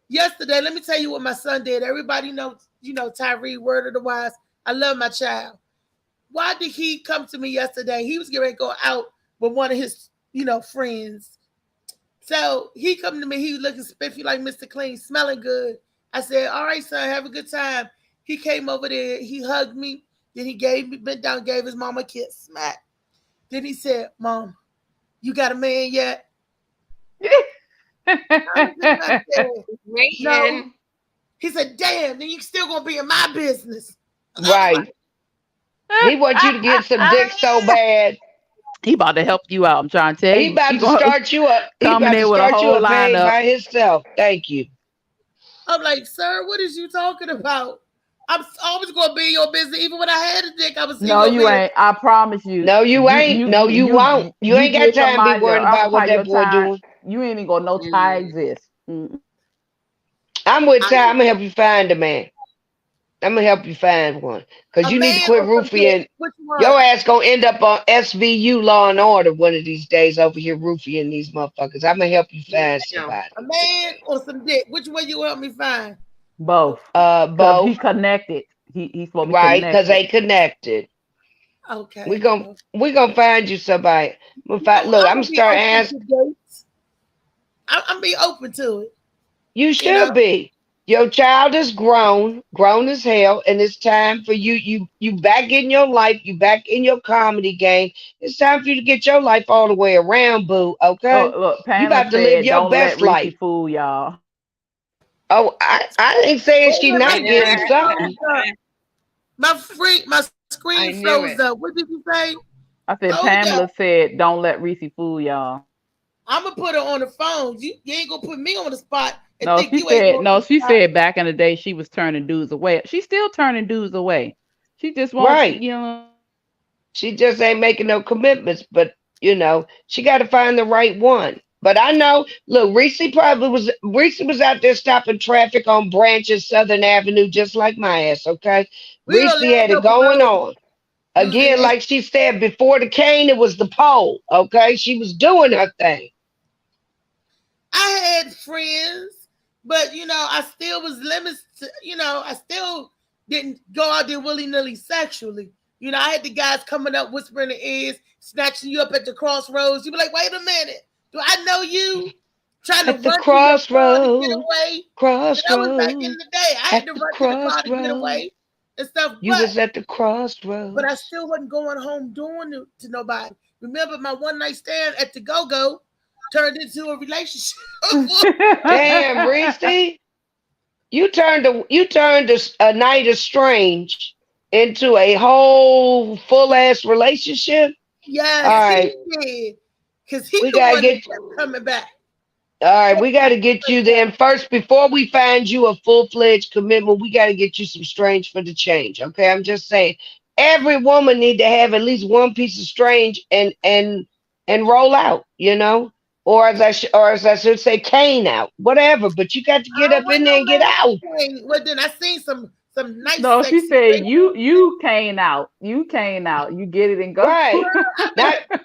yesterday, let me tell you what my son did. Everybody knows, you know, Tyree, word of the wise. I love my child. Why did he come to me yesterday? He was getting ready to go out with one of his, you know, friends. So he come to me, he was looking spiffy like Mr. Clean, smelling good. I said, all right, son, have a good time. He came over there, he hugged me, then he bent down, gave his mom a kiss, smack. Then he said, Mom, you got a man yet? No. He said, damn, then you still gonna be in my business. Right. He wants you to get some dick so bad. He about to help you out. I'm trying to tell you. He about to start you up. He about to start you a page by himself. Thank you. I'm like, sir, what is you talking about? I'm always gonna be in your business. Even when I had a dick, I was no, you ain't. I promise you. No, you ain't. No, you won't. You ain't got time to be worried about what that boy doing. You ain't even gonna know Ty exists. I'm with Ty. I'm gonna help you find a man. I'm gonna help you find one. Because you need to quit roofing. Your ass gonna end up on SVU Law and Order one of these days over here roofing these motherfuckers. I'm gonna help you find somebody. A man or some dick. Which one you help me find? Both. Both. He's connected. He's supposed to be right, because they connected. Okay. We gonna find you somebody. Look, I'm gonna start asking. I'm be open to it. You should be. Your child is grown as hell, and it's time for you back in your life, you back in your comedy game. It's time for you to get your life all the way around, boo. Okay? Look, you about to live your best life. Reese fool y'all. Oh, I ain't saying she not getting something. My screen froze up. What did you say? I said Pamela said, "Don't let Reese fool y'all." I'm gonna put her on the phone. You ain't gonna put me on the spot. She said back in the day she was turning dudes away. She's still turning dudes away. She just won't, you know. She just ain't making no commitments, but you know, she got to find the right one. But I know, look, Reese was out there stopping traffic on Branches, Southern Avenue, just like my ass, okay? Reese had it going on. Again, like she said, before the cane, it was the pole, okay? She was doing her thing. I had friends, but, you know, I still was limited to, you know, I still didn't go out there willy-nilly sexually. You know, I had the guys coming up, whispering in the ears, snatching you up at the crossroads. You be like, wait a minute. Do I know you? Trying to run crossroads, to get away. Crossroads. That was back in the day. I had to run to the car to get away and stuff. You was at the crossroads. But I still wasn't going home doing it to nobody. Remember my one night stand at the Go-Go turned into a relationship. Damn, Reese. You turned a night of strange into a whole full ass relationship. Yes, all right. He did. Because he kept coming back. All right, we got to get you then first before we find you a full-fledged commitment. We got to get you some strange for the change. Okay, I'm just saying, every woman need to have at least one piece of strange and roll out, you know, or as I should say, cane out, whatever. But you got to get up in there and get out. Well, then I seen some nice. No, she said you came out. You came out. You get it and go. Right.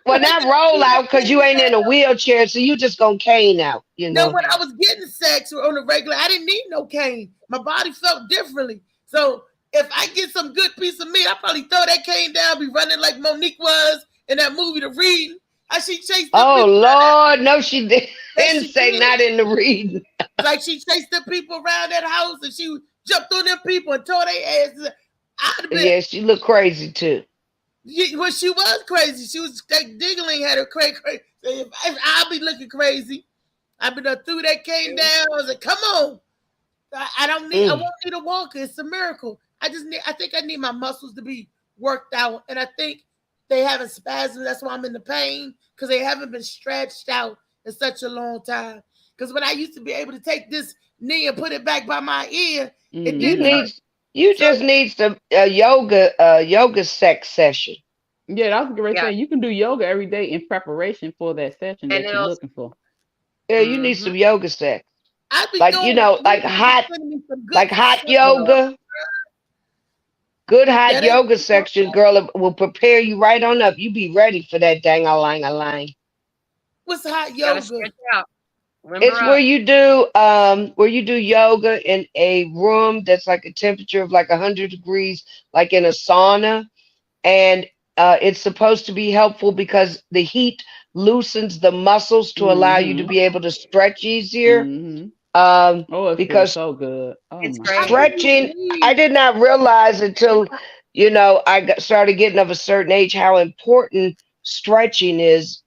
not roll out because you ain't in a wheelchair, so you just gonna cane out. You know. No, when I was getting sex on the regular, I didn't need no cane. My body felt differently. So if I get some good piece of meat, I probably throw that cane down, be running like Monique was in that movie, The Reading. She chased. Oh Lord, no, she didn't say not in The Reading. Like she chased the people around that house, and she jumped on them people and tore their asses. Yeah, she looked crazy too. Well, she was crazy. She was like diggling, had her crazy. If I'll be looking crazy, I've been threw that cane down. I was like, "Come on, I won't need a walker. It's a miracle. I think I need my muscles to be worked out, and I think they haven't spasmed. That's why I'm in the pain because they haven't been stretched out in such a long time. Because when I used to be able to take this knee and put it back by my ear, it Mhm. didn't hurt. You just need some yoga sex session. Yeah, I was going to Yeah. say you can do yoga every day in preparation for that session And that you're it'll- looking for. Yeah, you need some yoga sex. I be Like, doing you know, like hot yoga. Good hot Yeah, they- yoga section, girl, it will prepare you right on up. You be ready for that dang-a-lang-a-lang. What's hot Gotta yoga? stretch out. Limber It's up. where you do yoga in a room that's like a temperature of like 100 degrees, like in a sauna, and it's supposed to be helpful because the heat loosens the muscles to allow you to be able to stretch easier. Mhm. Um, Oh, it because feels so good. Oh It's my great. God. stretching, I did not realize until started getting of a certain age how important stretching is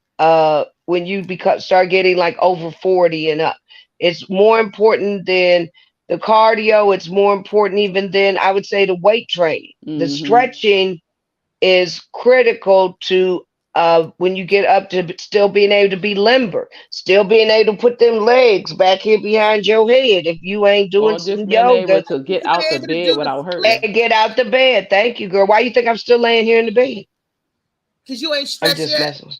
when you start getting like over 40 and up. It's more important than the cardio. It's more important even than, I would say, the weight training. The Mhm. stretching is critical to when you get up to still being able to be limber, still being able to put them legs back here behind your head if you ain't doing Or just some being able yoga to get out the bed without hurting. and get out the bed. Thank you, girl. Why you think I'm still laying here in the bed? Because you ain't I'm stretched just yet. messing.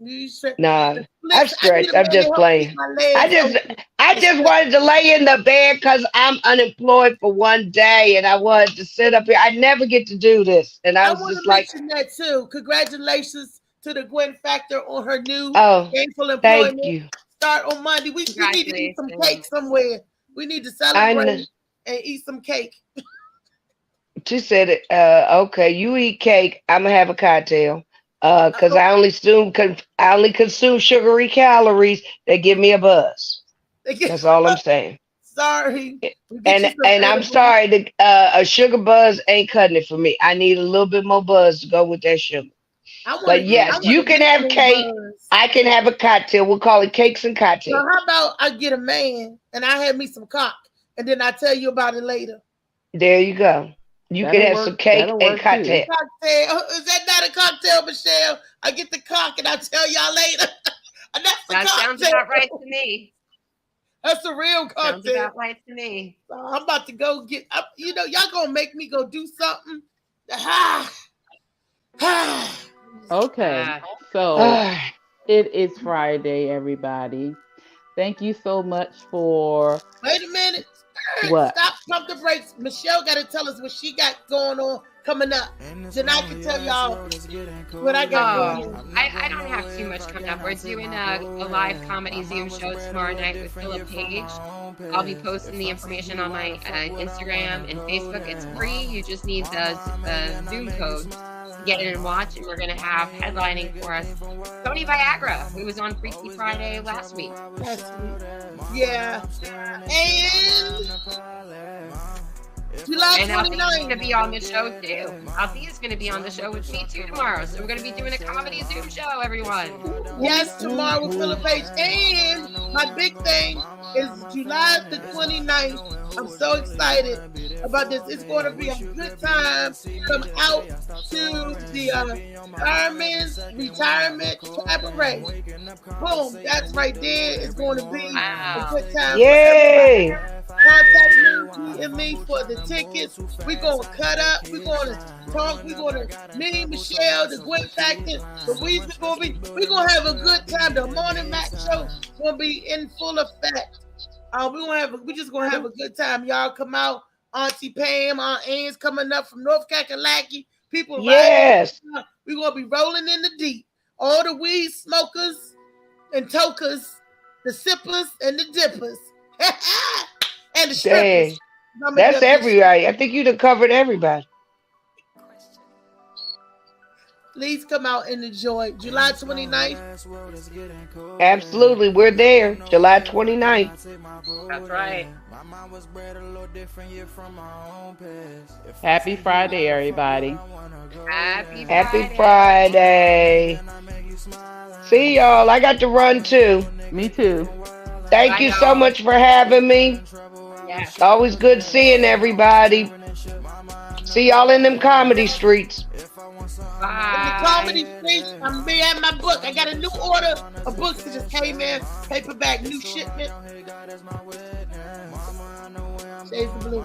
You stretch. Nah, Listen, I'm I need stretched. a I'm man to just help playing. keep my legs open. I just wanted to lay in the bed because I'm unemployed for one day and I wanted to sit up here. I never get to do this. And I I was want just to like, mention that too. Congratulations to the Gwen Factor on her new oh, gainful thank employment. you. Start on Monday. We need to eat some Congratulations. cake somewhere. We need to I know. celebrate and eat some cake. She said, okay, you eat cake. I'm going to have a cocktail. Because I only consume sugary calories that give me a buzz. That's all I'm saying. Sorry. And I'm sorry, a sugar buzz ain't cutting it for me. I need a little bit more buzz to go with that sugar. But yes, you can have cake. I can have a cocktail. We'll call it cakes and So cocktails. how about I get a man and I have me some cock and then I tell you about it later. There you go. You can have some cake and cocktail. Cocktail. Is that not a cocktail, Michelle? I get the cock and I'll tell y'all later. And that's the That cocktail. sounds about right to me. That's a real cocktail. Sounds about right to me. I'm about to go get up. Y'all gonna make me go do something. Okay, so it is Friday, everybody. Thank you so much for. Wait a minute. What? Stop, pump the brakes. Michelle got to tell us what she got going on coming up. Then I can tell y'all what I got going on. I don't have too much coming up. We're doing a live comedy Zoom show tomorrow night with Philip Page. I'll be posting the information on my Instagram and Facebook. It's free. You just need the Zoom code to get in and watch. And we're going to have headlining for us Tony Viagra, who was on Freaky Friday last week. Yeah. And July 29th. Althea's going to be on the show too. Althea's going to be on the show with me too tomorrow. So we're going to be doing a comedy Zoom show, everyone. Yes, tomorrow with Philip Page. And my big thing is July the 29th. I'm so excited about this. It's going to be a good time. Come out to the Fireman's Retirement Cabaret. Boom, that's right there. It's going to be a good time. Yay! Contact me for the tickets. We're going to cut up. We're going to talk. We're going to, me, Michelle, the Gwen Factor, the Weezer we're going to have a good time. The Morning Mac Show going to be in full effect. We're just going to have a good time. Y'all come out. Auntie Pam, Aunt Ann's coming up from North Kakalaki. People yes. We're going to be rolling in the deep. All the weed smokers and tokers, the sippers and the dippers. And the strippers. That's everybody. I think you'd have covered everybody. Please come out and enjoy. July 29th. Absolutely. We're there. July 29th. That's right. Happy Friday, everybody. Happy Friday. See y'all. I got to run too. Me too. Thank you so much for having me. Yeah. Always good seeing everybody. See y'all in them comedy streets. Bye. Comedy Speech. I'm be at my book. I got a new order of books that just came in. Paperback, new shipment. Shades of Blue.